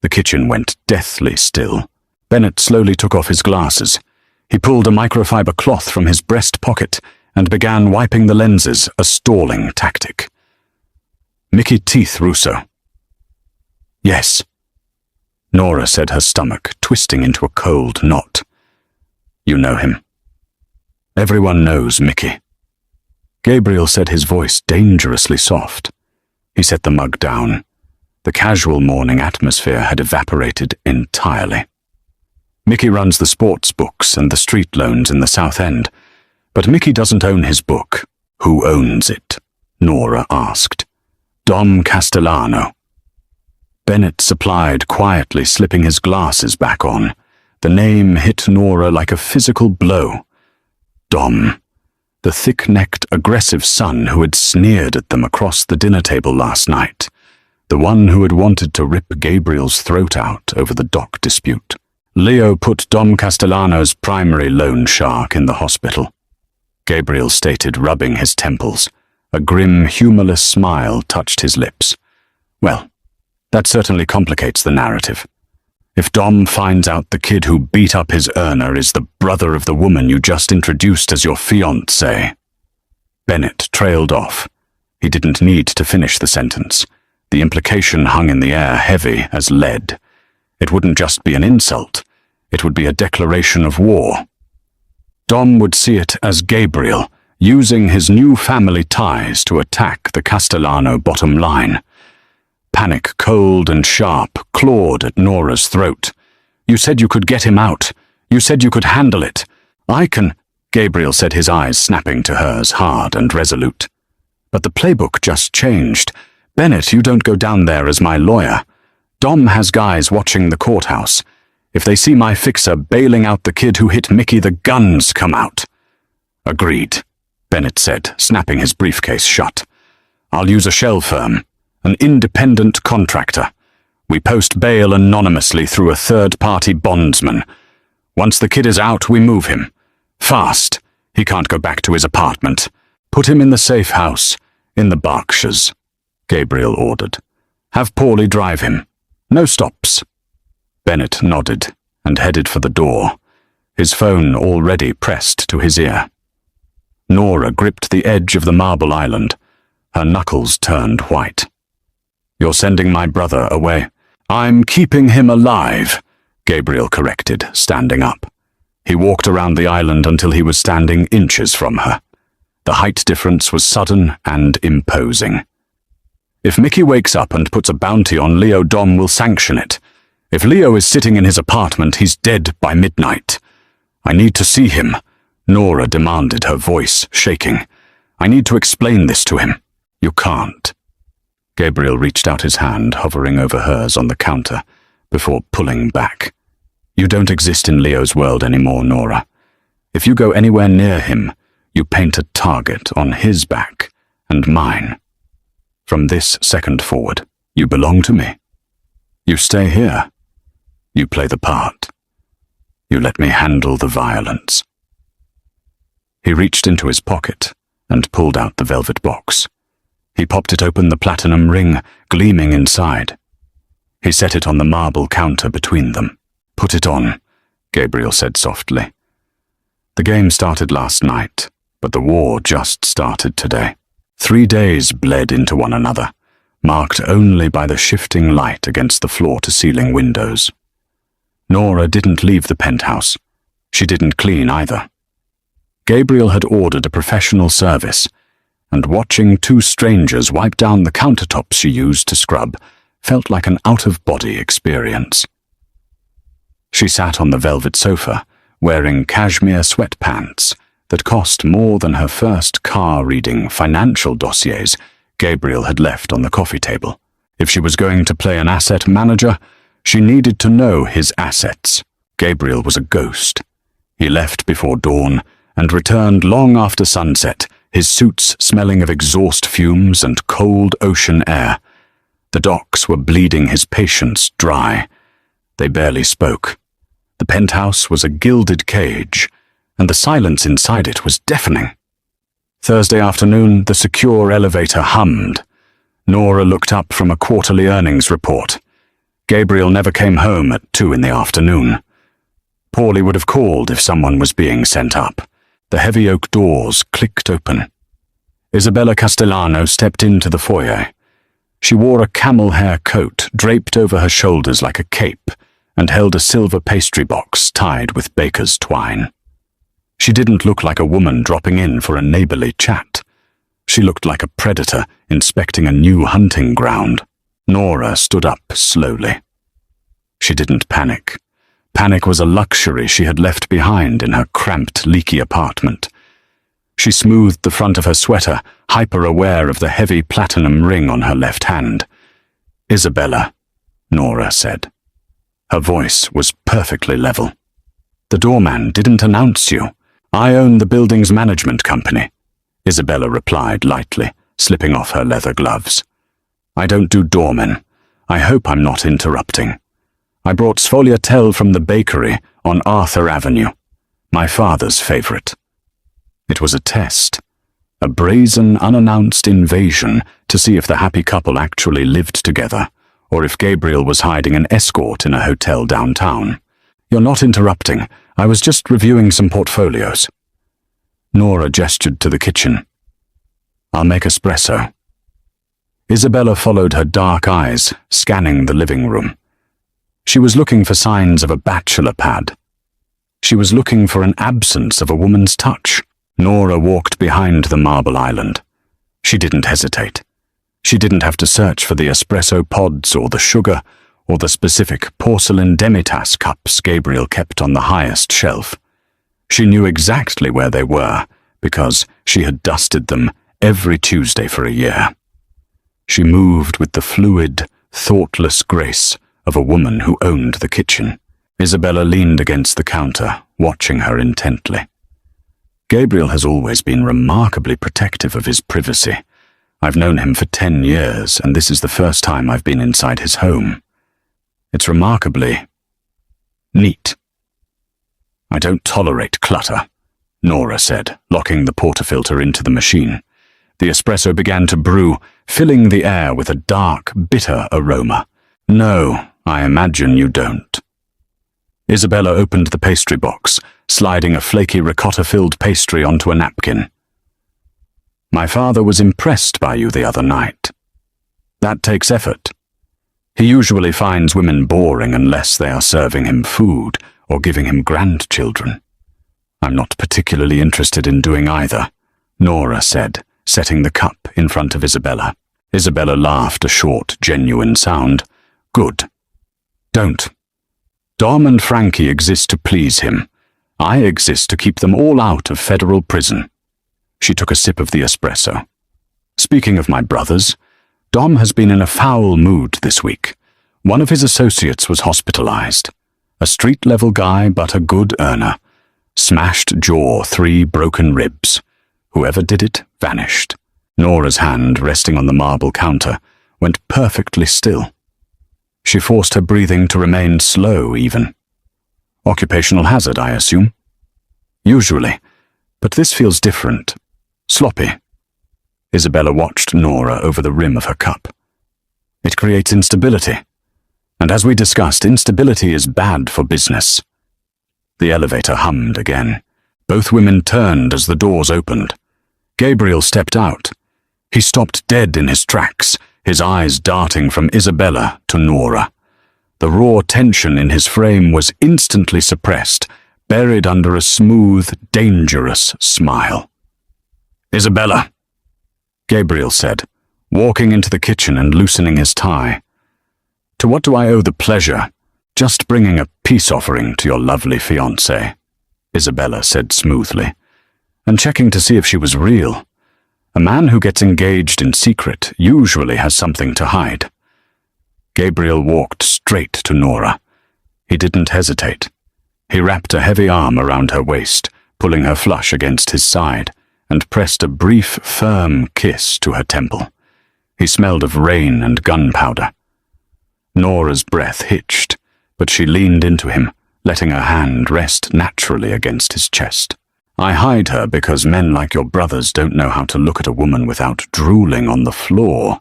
The kitchen went deathly still. Bennett slowly took off his glasses. He pulled a microfiber cloth from his breast pocket and began wiping the lenses, a stalling tactic. "Mickey Teeth Russo." "Yes." Norah said, her stomach twisting into a cold knot. "You know him." "Everyone knows Mickey." Gabriel said, his voice dangerously soft. He set the mug down. The casual morning atmosphere had evaporated entirely. "Mickey runs the sports books and the street loans in the South End. But Mickey doesn't own his book." "Who owns it?" Norah asked. "Dom Castellano." Bennett supplied, quietly slipping his glasses back on. The name hit Norah like a physical blow. Dom, the thick-necked, aggressive son who had sneered at them across the dinner table last night. The one who had wanted to rip Gabriel's throat out over the dock dispute. Leo put Dom Castellano's primary loan shark in the hospital. Gabriel stated, rubbing his temples. A grim, humorless smile touched his lips. Well, that certainly complicates the narrative. If Dom finds out the kid who beat up his earner is the brother of the woman you just introduced as your fiancée. Bennett trailed off. He didn't need to finish the sentence. The implication hung in the air heavy as lead. It wouldn't just be an insult. It would be a declaration of war. Dom would see it as Gabriel using his new family ties to attack the Castellano bottom line. Panic, cold and sharp, clawed at Norah's throat. You said you could get him out. You said you could handle it. I can, Gabriel said, his eyes snapping to hers, hard and resolute. But the playbook just changed. Bennett, you don't go down there as my lawyer. Dom has guys watching the courthouse. If they see my fixer bailing out the kid who hit Mickey, the guns come out. Agreed, Bennett said, snapping his briefcase shut. I'll use a shell firm. An independent contractor. We post bail anonymously through a third-party bondsman. Once the kid is out, we move him. Fast. He can't go back to his apartment. Put him in the safe house, in the Berkshires, Gabriel ordered. Have Paulie drive him. No stops. Bennett nodded and headed for the door, his phone already pressed to his ear. Norah gripped the edge of the marble island. Her knuckles turned white. You're sending my brother away. I'm keeping him alive, Gabriel corrected, standing up. He walked around the island until he was standing inches from her. The height difference was sudden and imposing. If Mickey wakes up and puts a bounty on Leo, Dom will sanction it. If Leo is sitting in his apartment, he's dead by midnight. I need to see him, Norah demanded, her voice shaking. I need to explain this to him. You can't. Gabriel reached out his hand, hovering over hers on the counter, before pulling back. You don't exist in Leo's world anymore, Norah. If you go anywhere near him, you paint a target on his back and mine. From this second forward, you belong to me. You stay here. You play the part. You let me handle the violence. He reached into his pocket and pulled out the velvet box. He popped it open, the platinum ring gleaming inside. He set it on the marble counter between them. Put it on, Gabriel said softly. The game started last night, but the war just started today. 3 days bled into one another, marked only by the shifting light against the floor-to-ceiling windows. Norah didn't leave the penthouse. She didn't clean either. Gabriel had ordered a professional service, and watching two strangers wipe down the countertops she used to scrub felt like an out-of-body experience. She sat on the velvet sofa, wearing cashmere sweatpants that cost more than her first car-reading financial dossiers Gabriel had left on the coffee table. If she was going to play an asset manager, she needed to know his assets. Gabriel was a ghost. He left before dawn and returned long after sunset, his suits smelling of exhaust fumes and cold ocean air. The docks were bleeding his patience dry. They barely spoke. The penthouse was a gilded cage, and the silence inside it was deafening. Thursday afternoon, the secure elevator hummed. Norah looked up from a quarterly earnings report. Gabriel never came home at 2 in the afternoon. Paulie would have called if someone was being sent up. The heavy oak doors clicked open. Isabella Castellano stepped into the foyer. She wore a camel hair coat draped over her shoulders like a cape and held a silver pastry box tied with baker's twine. She didn't look like a woman dropping in for a neighborly chat. She looked like a predator inspecting a new hunting ground. Norah stood up slowly. She didn't panic. Panic was a luxury she had left behind in her cramped, leaky apartment. She smoothed the front of her sweater, hyper-aware of the heavy platinum ring on her left hand. Isabella, Norah said. Her voice was perfectly level. The doorman didn't announce you. I own the building's management company, Isabella replied lightly, slipping off her leather gloves. I don't do doormen. I hope I'm not interrupting. I brought sfogliatelle from the bakery on Arthur Avenue, my father's favorite. It was a test, a brazen, unannounced invasion to see if the happy couple actually lived together, or if Gabriel was hiding an escort in a hotel downtown. "You're not interrupting. I was just reviewing some portfolios." Norah gestured to the kitchen. "I'll make espresso." Isabella followed her dark eyes, scanning the living room. She was looking for signs of a bachelor pad. She was looking for an absence of a woman's touch. Norah walked behind the marble island. She didn't hesitate. She didn't have to search for the espresso pods or the sugar or the specific porcelain demitasse cups Gabriel kept on the highest shelf. She knew exactly where they were because she had dusted them every Tuesday for a year. She moved with the fluid, thoughtless grace of a woman who owned the kitchen. Isabella leaned against the counter, watching her intently. Gabriel has always been remarkably protective of his privacy. I've known him for 10 years, and this is the first time I've been inside his home. It's remarkably neat. "I don't tolerate clutter," Norah said, locking the portafilter into the machine. The espresso began to brew, filling the air with a dark, bitter aroma. "No, I imagine you don't." Isabella opened the pastry box, sliding a flaky ricotta-filled pastry onto a napkin. "My father was impressed by you the other night. That takes effort. He usually finds women boring unless they are serving him food or giving him grandchildren. I'm not particularly interested in doing either," Norah said, setting the cup in front of Isabella. Isabella laughed a short, genuine sound. "Good. Don't. Dom and Frankie exist to please him. I exist to keep them all out of federal prison." She took a sip of the espresso. "Speaking of my brothers, Dom has been in a foul mood this week. One of his associates was hospitalized. A street-level guy, but a good earner. Smashed jaw, 3 broken ribs. Whoever did it vanished." Norah's hand, resting on the marble counter, went perfectly still. She forced her breathing to remain slow, even. "Occupational hazard, I assume?" "Usually, but this feels different. Sloppy." Isabella watched Norah over the rim of her cup. "It creates instability. And as we discussed, instability is bad for business." The elevator hummed again. Both women turned as the doors opened. Gabriel stepped out. He stopped dead in his tracks, his eyes darting from Isabella to Norah. The raw tension in his frame was instantly suppressed, buried under a smooth, dangerous smile. "Isabella," Gabriel said, walking into the kitchen and loosening his tie. "To what do I owe the pleasure? Just bringing a peace offering to your lovely fiancée," Isabella said smoothly, and checking to see if she was real. A man who gets engaged in secret usually has something to hide. Gabriel walked straight to Norah. He didn't hesitate. He wrapped a heavy arm around her waist, pulling her flush against his side, and pressed a brief, firm kiss to her temple. He smelled of rain and gunpowder. Norah's breath hitched, but she leaned into him, letting her hand rest naturally against his chest. "I hide her because men like your brothers don't know how to look at a woman without drooling on the floor."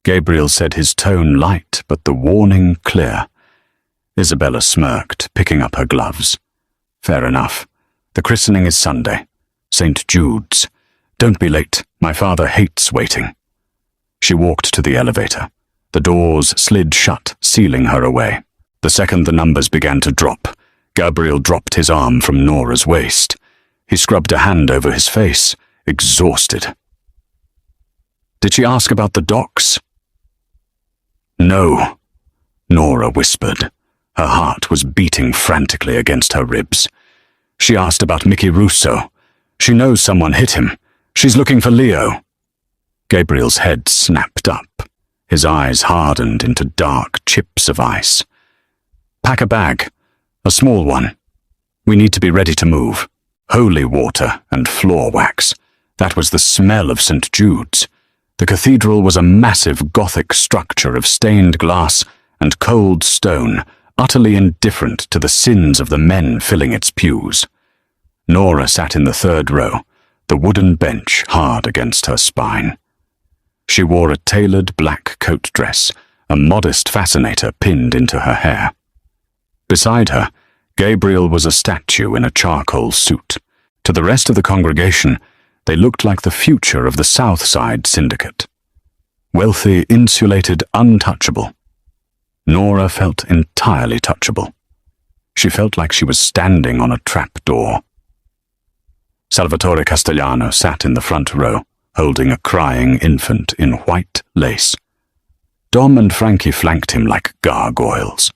Gabriel said, his tone light but the warning clear. Isabella smirked, picking up her gloves. "Fair enough. The christening is Sunday. St. Jude's. Don't be late. My father hates waiting." She walked to the elevator. The doors slid shut, sealing her away. The second the numbers began to drop, Gabriel dropped his arm from Norah's waist. He scrubbed a hand over his face, exhausted. "Did she ask about the docs?" "No," Norah whispered. Her heart was beating frantically against her ribs. "She asked about Mickey Russo. She knows someone hit him. She's looking for Leo." Gabriel's head snapped up. His eyes hardened into dark chips of ice. "Pack a bag. A small one. We need to be ready to move. Holy water and floor wax. That was the smell of St. Jude's. The cathedral was a massive Gothic structure of stained glass and cold stone, utterly indifferent to the sins of the men filling its pews. Norah sat in the third row, the wooden bench hard against her spine. She wore a tailored black coat dress, a modest fascinator pinned into her hair. Beside her, Gabriel was a statue in a charcoal suit. To the rest of the congregation, they looked like the future of the South Side Syndicate. Wealthy, insulated, untouchable. Norah felt entirely touchable. She felt like she was standing on a trap door. Salvatore Castellano sat in the front row, holding a crying infant in white lace. Dom and Frankie flanked him like gargoyles.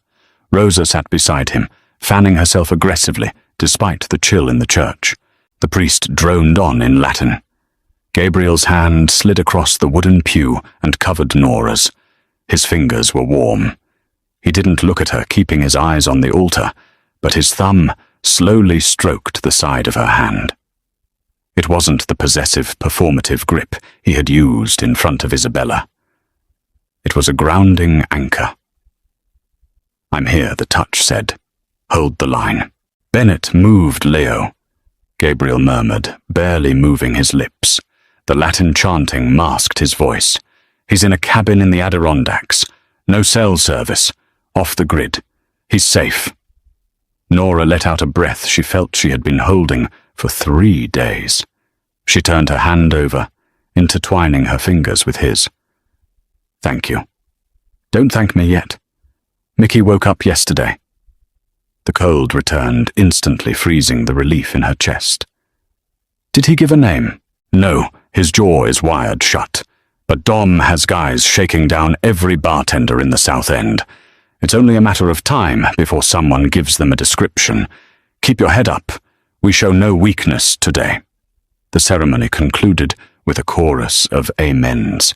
Rosa sat beside him, fanning herself aggressively, despite the chill in the church. The priest droned on in Latin. Gabriel's hand slid across the wooden pew and covered Norah's. His fingers were warm. He didn't look at her, keeping his eyes on the altar, but his thumb slowly stroked the side of her hand. It wasn't the possessive, performative grip he had used in front of Isabella. It was a grounding anchor. "I'm here," the touch said. "Hold the line." "Bennett moved Leo," Gabriel murmured, barely moving his lips. The Latin chanting masked his voice. "He's in a cabin in the Adirondacks. No cell service. Off the grid. He's safe." Norah let out a breath she felt she had been holding for 3 days. She turned her hand over, intertwining her fingers with his. "Thank you. Don't thank me yet. Mickey woke up yesterday." The cold returned, instantly freezing the relief in her chest. "Did he give a name?" "No, his jaw is wired shut. But Dom has guys shaking down every bartender in the South End. It's only a matter of time before someone gives them a description. Keep your head up. We show no weakness today." The ceremony concluded with a chorus of amens.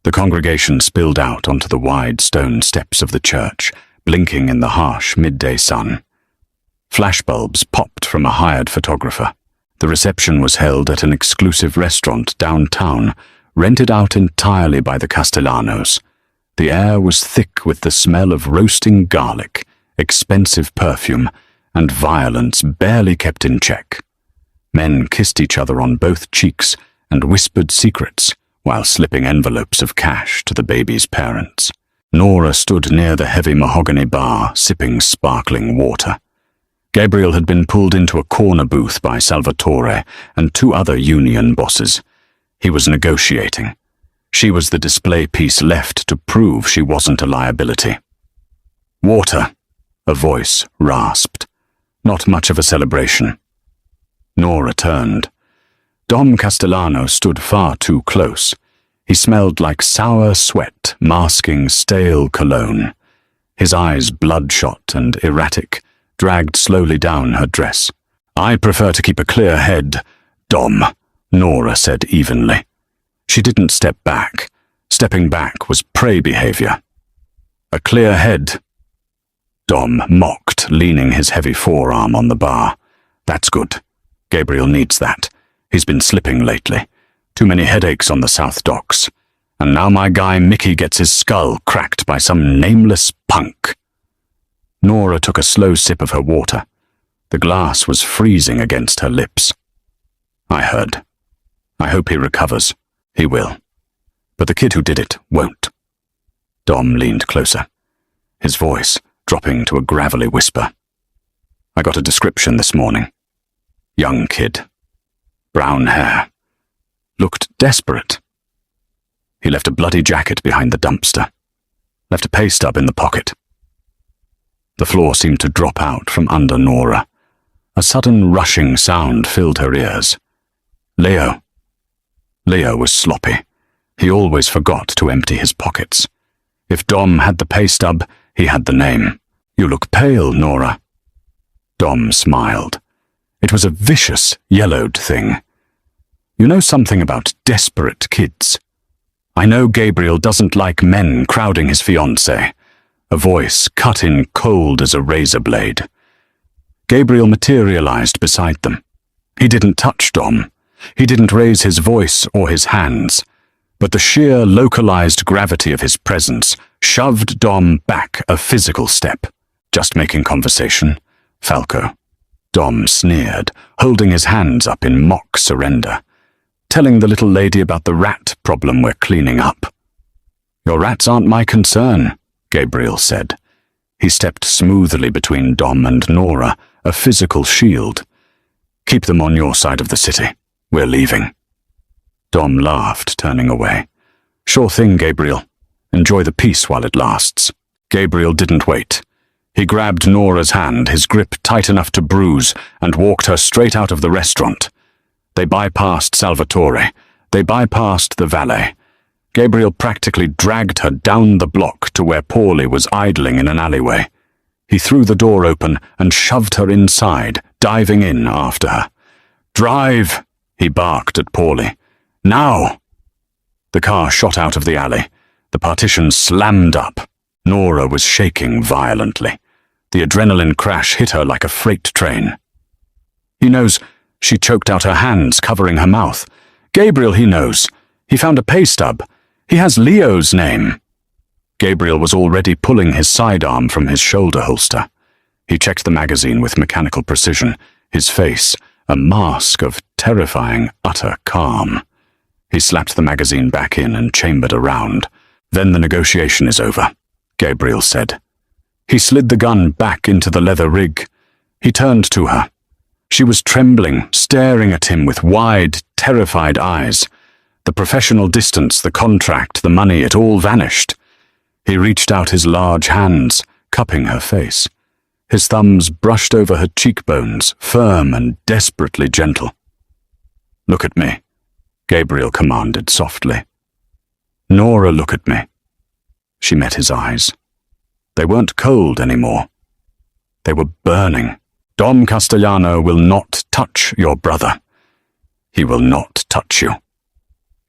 The congregation spilled out onto the wide stone steps of the church, blinking in the harsh midday sun. Flashbulbs popped from a hired photographer. The reception was held at an exclusive restaurant downtown, rented out entirely by the Castellanos. The air was thick with the smell of roasting garlic, expensive perfume, and violence barely kept in check. Men kissed each other on both cheeks and whispered secrets while slipping envelopes of cash to the baby's parents. Norah stood near the heavy mahogany bar, sipping sparkling water. Gabriel had been pulled into a corner booth by Salvatore and 2 other union bosses. He was negotiating. She was the display piece left to prove she wasn't a liability. "Water," a voice rasped. Not much of a celebration. Norah turned. Dom Castellano stood far too close. He smelled like sour sweat masking stale cologne. His eyes, bloodshot and erratic, dragged slowly down her dress. "I prefer to keep a clear head, Dom," Norah said evenly. She didn't step back. Stepping back was prey behavior. "A clear head," Dom mocked, leaning his heavy forearm on the bar. "That's good. Gabriel needs that. He's been slipping lately. Too many headaches on the South Docks. And now my guy Mickey gets his skull cracked by some nameless punk." Norah took a slow sip of her water. The glass was freezing against her lips. "I heard. I hope he recovers. He will. But the kid who did it won't." Dom leaned closer, his voice dropping to a gravelly whisper. "I got a description this morning. Young kid. Brown hair. Looked desperate. He left a bloody jacket behind the dumpster. Left a pay stub in the pocket." The floor seemed to drop out from under Norah. A sudden rushing sound filled her ears. "Leo." Leo was sloppy. He always forgot to empty his pockets. If Dom had the pay stub, he had the name. "You look pale, Norah." Dom smiled. It was a vicious, yellowed thing. "You know something about desperate kids. I know Gabriel doesn't like men crowding his fiancée." A voice cut in cold as a razor blade. Gabriel materialized beside them. He didn't touch Dom. He didn't raise his voice or his hands. But the sheer localized gravity of his presence shoved Dom back a physical step. "Just making conversation, Falco." Dom sneered, holding his hands up in mock surrender. telling the little lady about the rat problem we're cleaning up. Your rats aren't my concern, Gabriel said. He stepped smoothly between Dom and Norah, a physical shield. Keep them on your side of the city. We're leaving. Dom laughed, turning away. Sure thing, Gabriel. Enjoy the peace while it lasts. Gabriel didn't wait. He grabbed Norah's hand, his grip tight enough to bruise, and walked her straight out of the restaurant. They bypassed Salvatore. They bypassed the valet. Gabriel practically dragged her down the block to where Paulie was idling in an alleyway. He threw the door open and shoved her inside, diving in after her. Drive, he barked at Paulie. Now! The car shot out of the alley. The partition slammed up. Norah was shaking violently. The adrenaline crash hit her like a freight train. He knows. She choked out her hands, covering her mouth. Gabriel, he knows. He found a pay stub. He has Leo's name. Gabriel was already pulling his sidearm from his shoulder holster. He checked the magazine with mechanical precision, his face a mask of terrifying, utter calm. He slapped the magazine back in and chambered a round. Then the negotiation is over, Gabriel said. He slid the gun back into the leather rig. He turned to her. She was trembling, staring at him with wide, terrified eyes. The professional distance, the contract, the money, it all vanished. He reached out his large hands, cupping her face. His thumbs brushed over her cheekbones, firm and desperately gentle. Look at me, Gabriel commanded softly. Norah, look at me. She met his eyes. They weren't cold anymore. They were burning. Dom Castellano will not touch your brother. He will not touch you.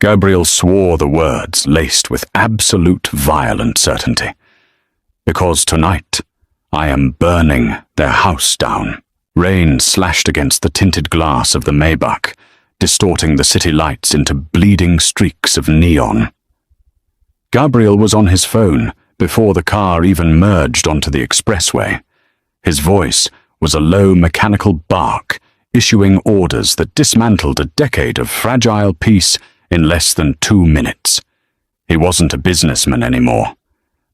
Gabriel swore the words laced with absolute violent certainty. Because tonight, I am burning their house down. Rain slashed against the tinted glass of the Maybach, distorting the city lights into bleeding streaks of neon. Gabriel was on his phone before the car even merged onto the expressway. His voice was a low mechanical bark, issuing orders that dismantled a decade of fragile peace in less than 2 minutes. He wasn't a businessman anymore.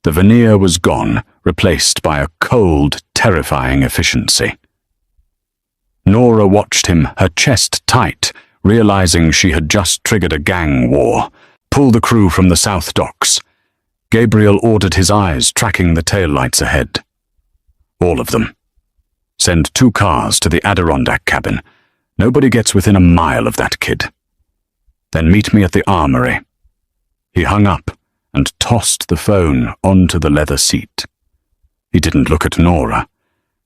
The veneer was gone, replaced by a cold, terrifying efficiency. Norah watched him, her chest tight, realizing she had just triggered a gang war. Pull the crew from the south docks. Gabriel ordered his eyes, tracking the taillights ahead. All of them. Send 2 cars to the Adirondack cabin. Nobody gets within a mile of that kid. Then meet me at the armory. He hung up and tossed the phone onto the leather seat. He didn't look at Norah.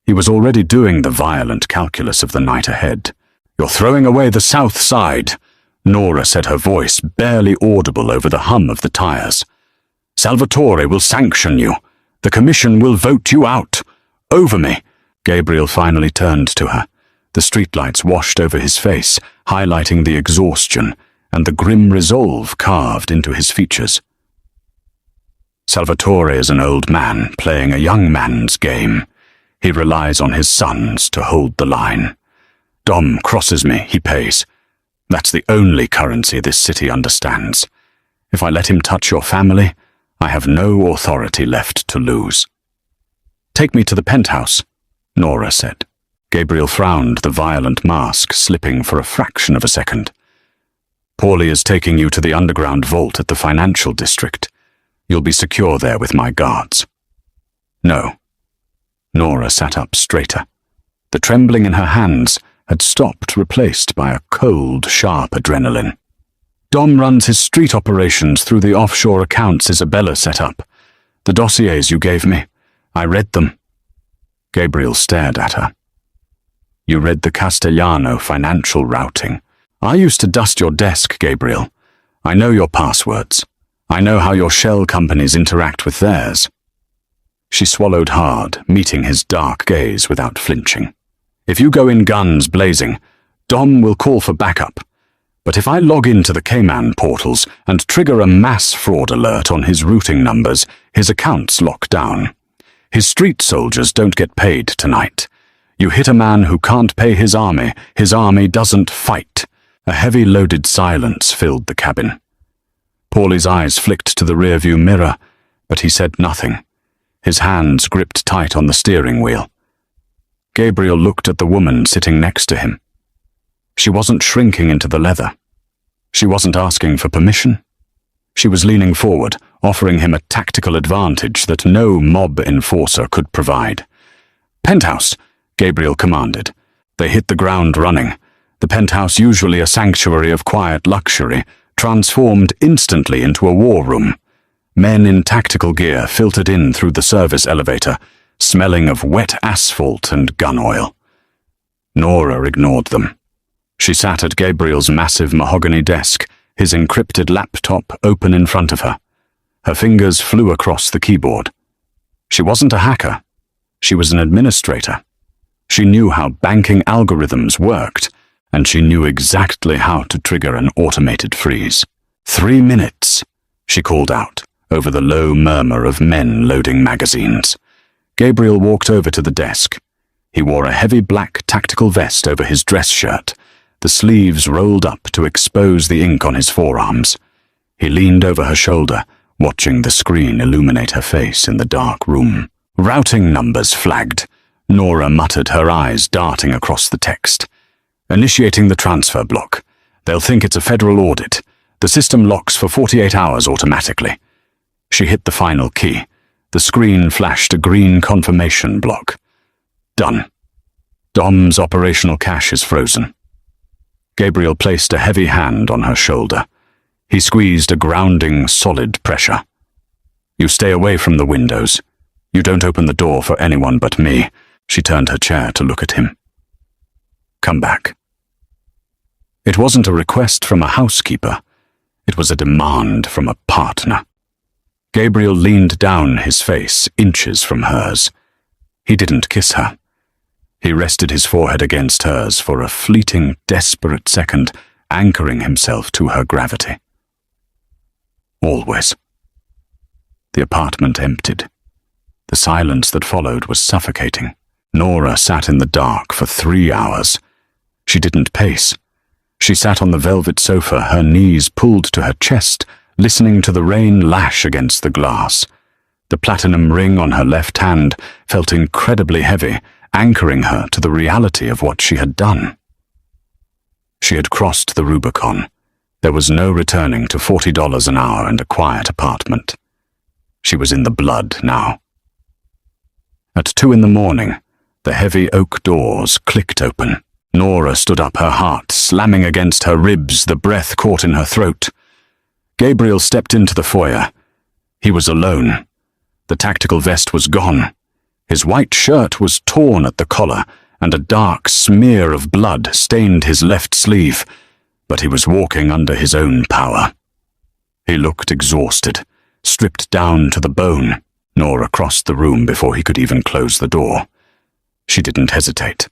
He was already doing the violent calculus of the night ahead. You're throwing away the south side, Norah said, her voice barely audible over the hum of the tires. Salvatore will sanction you. The commission will vote you out. Over me. Gabriel finally turned to her. The streetlights washed over his face, highlighting the exhaustion and the grim resolve carved into his features. Salvatore is an old man playing a young man's game. He relies on his sons to hold the line. Dom crosses me, he pays. That's the only currency this city understands. If I let him touch your family, I have no authority left to lose. Take me to the penthouse, Norah said. Gabriel frowned, the violent mask slipping for a fraction of a second. Paulie is taking you to the underground vault at the financial district. You'll be secure there with my guards. No. Norah sat up straighter. The trembling in her hands had stopped, replaced by a cold, sharp adrenaline. Dom runs his street operations through the offshore accounts Isabella set up. The dossiers you gave me, I read them. Gabriel stared at her. You read the Castellano financial routing. I used to dust your desk, Gabriel. I know your passwords. I know how your shell companies interact with theirs. She swallowed hard, meeting his dark gaze without flinching. If you go in guns blazing, Dom will call for backup. But if I log into the Cayman portals and trigger a mass fraud alert on his routing numbers, his accounts lock down. His street soldiers don't get paid tonight. You hit a man who can't pay his army doesn't fight. A heavy loaded silence filled the cabin. Paulie's eyes flicked to the rearview mirror, but he said nothing. His hands gripped tight on the steering wheel. Gabriel looked at the woman sitting next to him. She wasn't shrinking into the leather. She wasn't asking for permission. She was leaning forward, offering him a tactical advantage that no mob enforcer could provide. "Penthouse," Gabriel commanded. They hit the ground running. The penthouse, usually a sanctuary of quiet luxury, transformed instantly into a war room. Men in tactical gear filtered in through the service elevator, smelling of wet asphalt and gun oil. Norah ignored them. She sat at Gabriel's massive mahogany desk, his encrypted laptop open in front of her. Her fingers flew across the keyboard. She wasn't a hacker. She was an administrator. She knew how banking algorithms worked, and she knew exactly how to trigger an automated freeze. 3 minutes, she called out, over the low murmur of men loading magazines. Gabriel walked over to the desk. He wore a heavy black tactical vest over his dress shirt, the sleeves rolled up to expose the ink on his forearms. He leaned over her shoulder, watching the screen illuminate her face in the dark room. "Routing numbers flagged," Norah muttered, her eyes darting across the text. "Initiating the transfer block. They'll think it's a federal audit. The system locks for 48 hours automatically." She hit the final key. The screen flashed a green confirmation block. "Done. Dom's operational cache is frozen." Gabriel placed a heavy hand on her shoulder. He squeezed a grounding, solid pressure. "You stay away from the windows. You don't open the door for anyone but me." She turned her chair to look at him. "Come back." It wasn't a request from a housekeeper. It was a demand from a partner. Gabriel leaned down, his face inches from hers. He didn't kiss her. He rested his forehead against hers for a fleeting, desperate second, anchoring himself to her gravity. Always. The apartment emptied. The silence that followed was suffocating. Norah sat in the dark for 3 hours. She didn't pace. She sat on the velvet sofa, her knees pulled to her chest, listening to the rain lash against the glass. The platinum ring on her left hand felt incredibly heavy, anchoring her to the reality of what she had done. She had crossed the Rubicon. There was no returning to $40 an hour and a quiet apartment. She was in the blood now. At 2 a.m, the heavy oak doors clicked open. Norah stood up, her heart slamming against her ribs, the breath caught in her throat. Gabriel stepped into the foyer. He was alone. The tactical vest was gone. His white shirt was torn at the collar, and a dark smear of blood stained his left sleeve, but he was walking under his own power. He looked exhausted, stripped down to the bone. Norah crossed the room before he could even close the door. She didn't hesitate.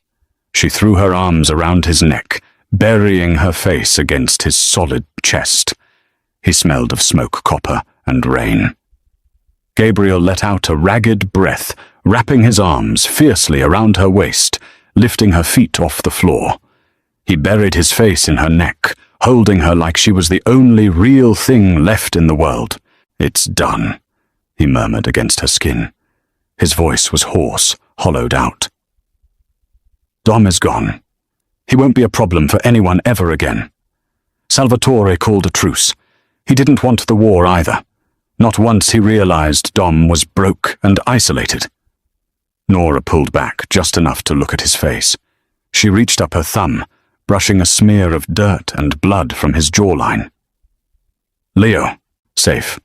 She threw her arms around his neck, burying her face against his solid chest. He smelled of smoke copper and rain. Gabriel let out a ragged breath, wrapping his arms fiercely around her waist, lifting her feet off the floor. He buried his face in her neck, holding her like she was the only real thing left in the world. "It's done," he murmured against her skin. His voice was hoarse, hollowed out. "Dom is gone. He won't be a problem for anyone ever again. Salvatore called a truce. He didn't want the war either. Not once he realized Dom was broke and isolated." Norah pulled back just enough to look at his face. She reached up her thumb, brushing a smear of dirt and blood from his jawline. "Leo, safe.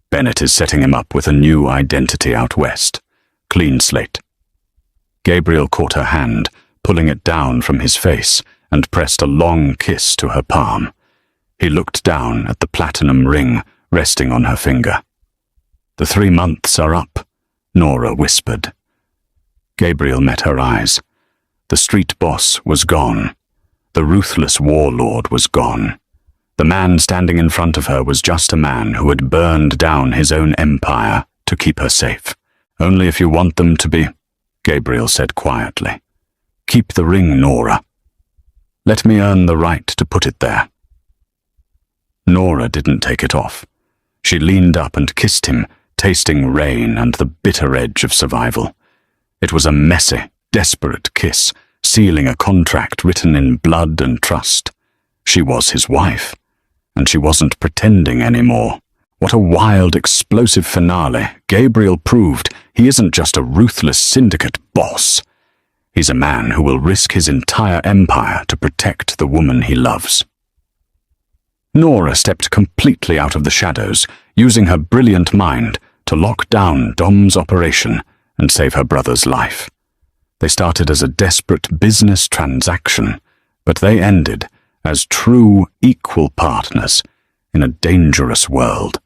Bennett is setting him up with a new identity out west. Clean slate." Gabriel caught her hand, pulling it down from his face, and pressed a long kiss to her palm. He looked down at the platinum ring resting on her finger. "The 3 months are up," Norah whispered. Gabriel met her eyes. The street boss was gone. The ruthless warlord was gone. The man standing in front of her was just a man who had burned down his own empire to keep her safe. "Only if you want them to be," Gabriel said quietly. "Keep the ring, Norah." Let me earn the right to put it there. Norah didn't take it off. She leaned up and kissed him, tasting rain and the bitter edge of survival. It was a messy, desperate kiss, sealing a contract written in blood and trust. She was his wife, and she wasn't pretending anymore. What a wild, explosive finale. Gabriel proved he isn't just a ruthless syndicate boss. He's a man who will risk his entire empire to protect the woman he loves. Norah stepped completely out of the shadows, using her brilliant mind to lock down Dom's operation and save her brother's life. They started as a desperate business transaction, but they ended as true equal partners in a dangerous world.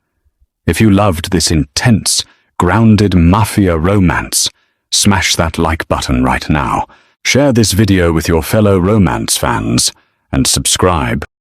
If you loved this intense, grounded Mafia romance, smash that like button right now. Share this video with your fellow romance fans and subscribe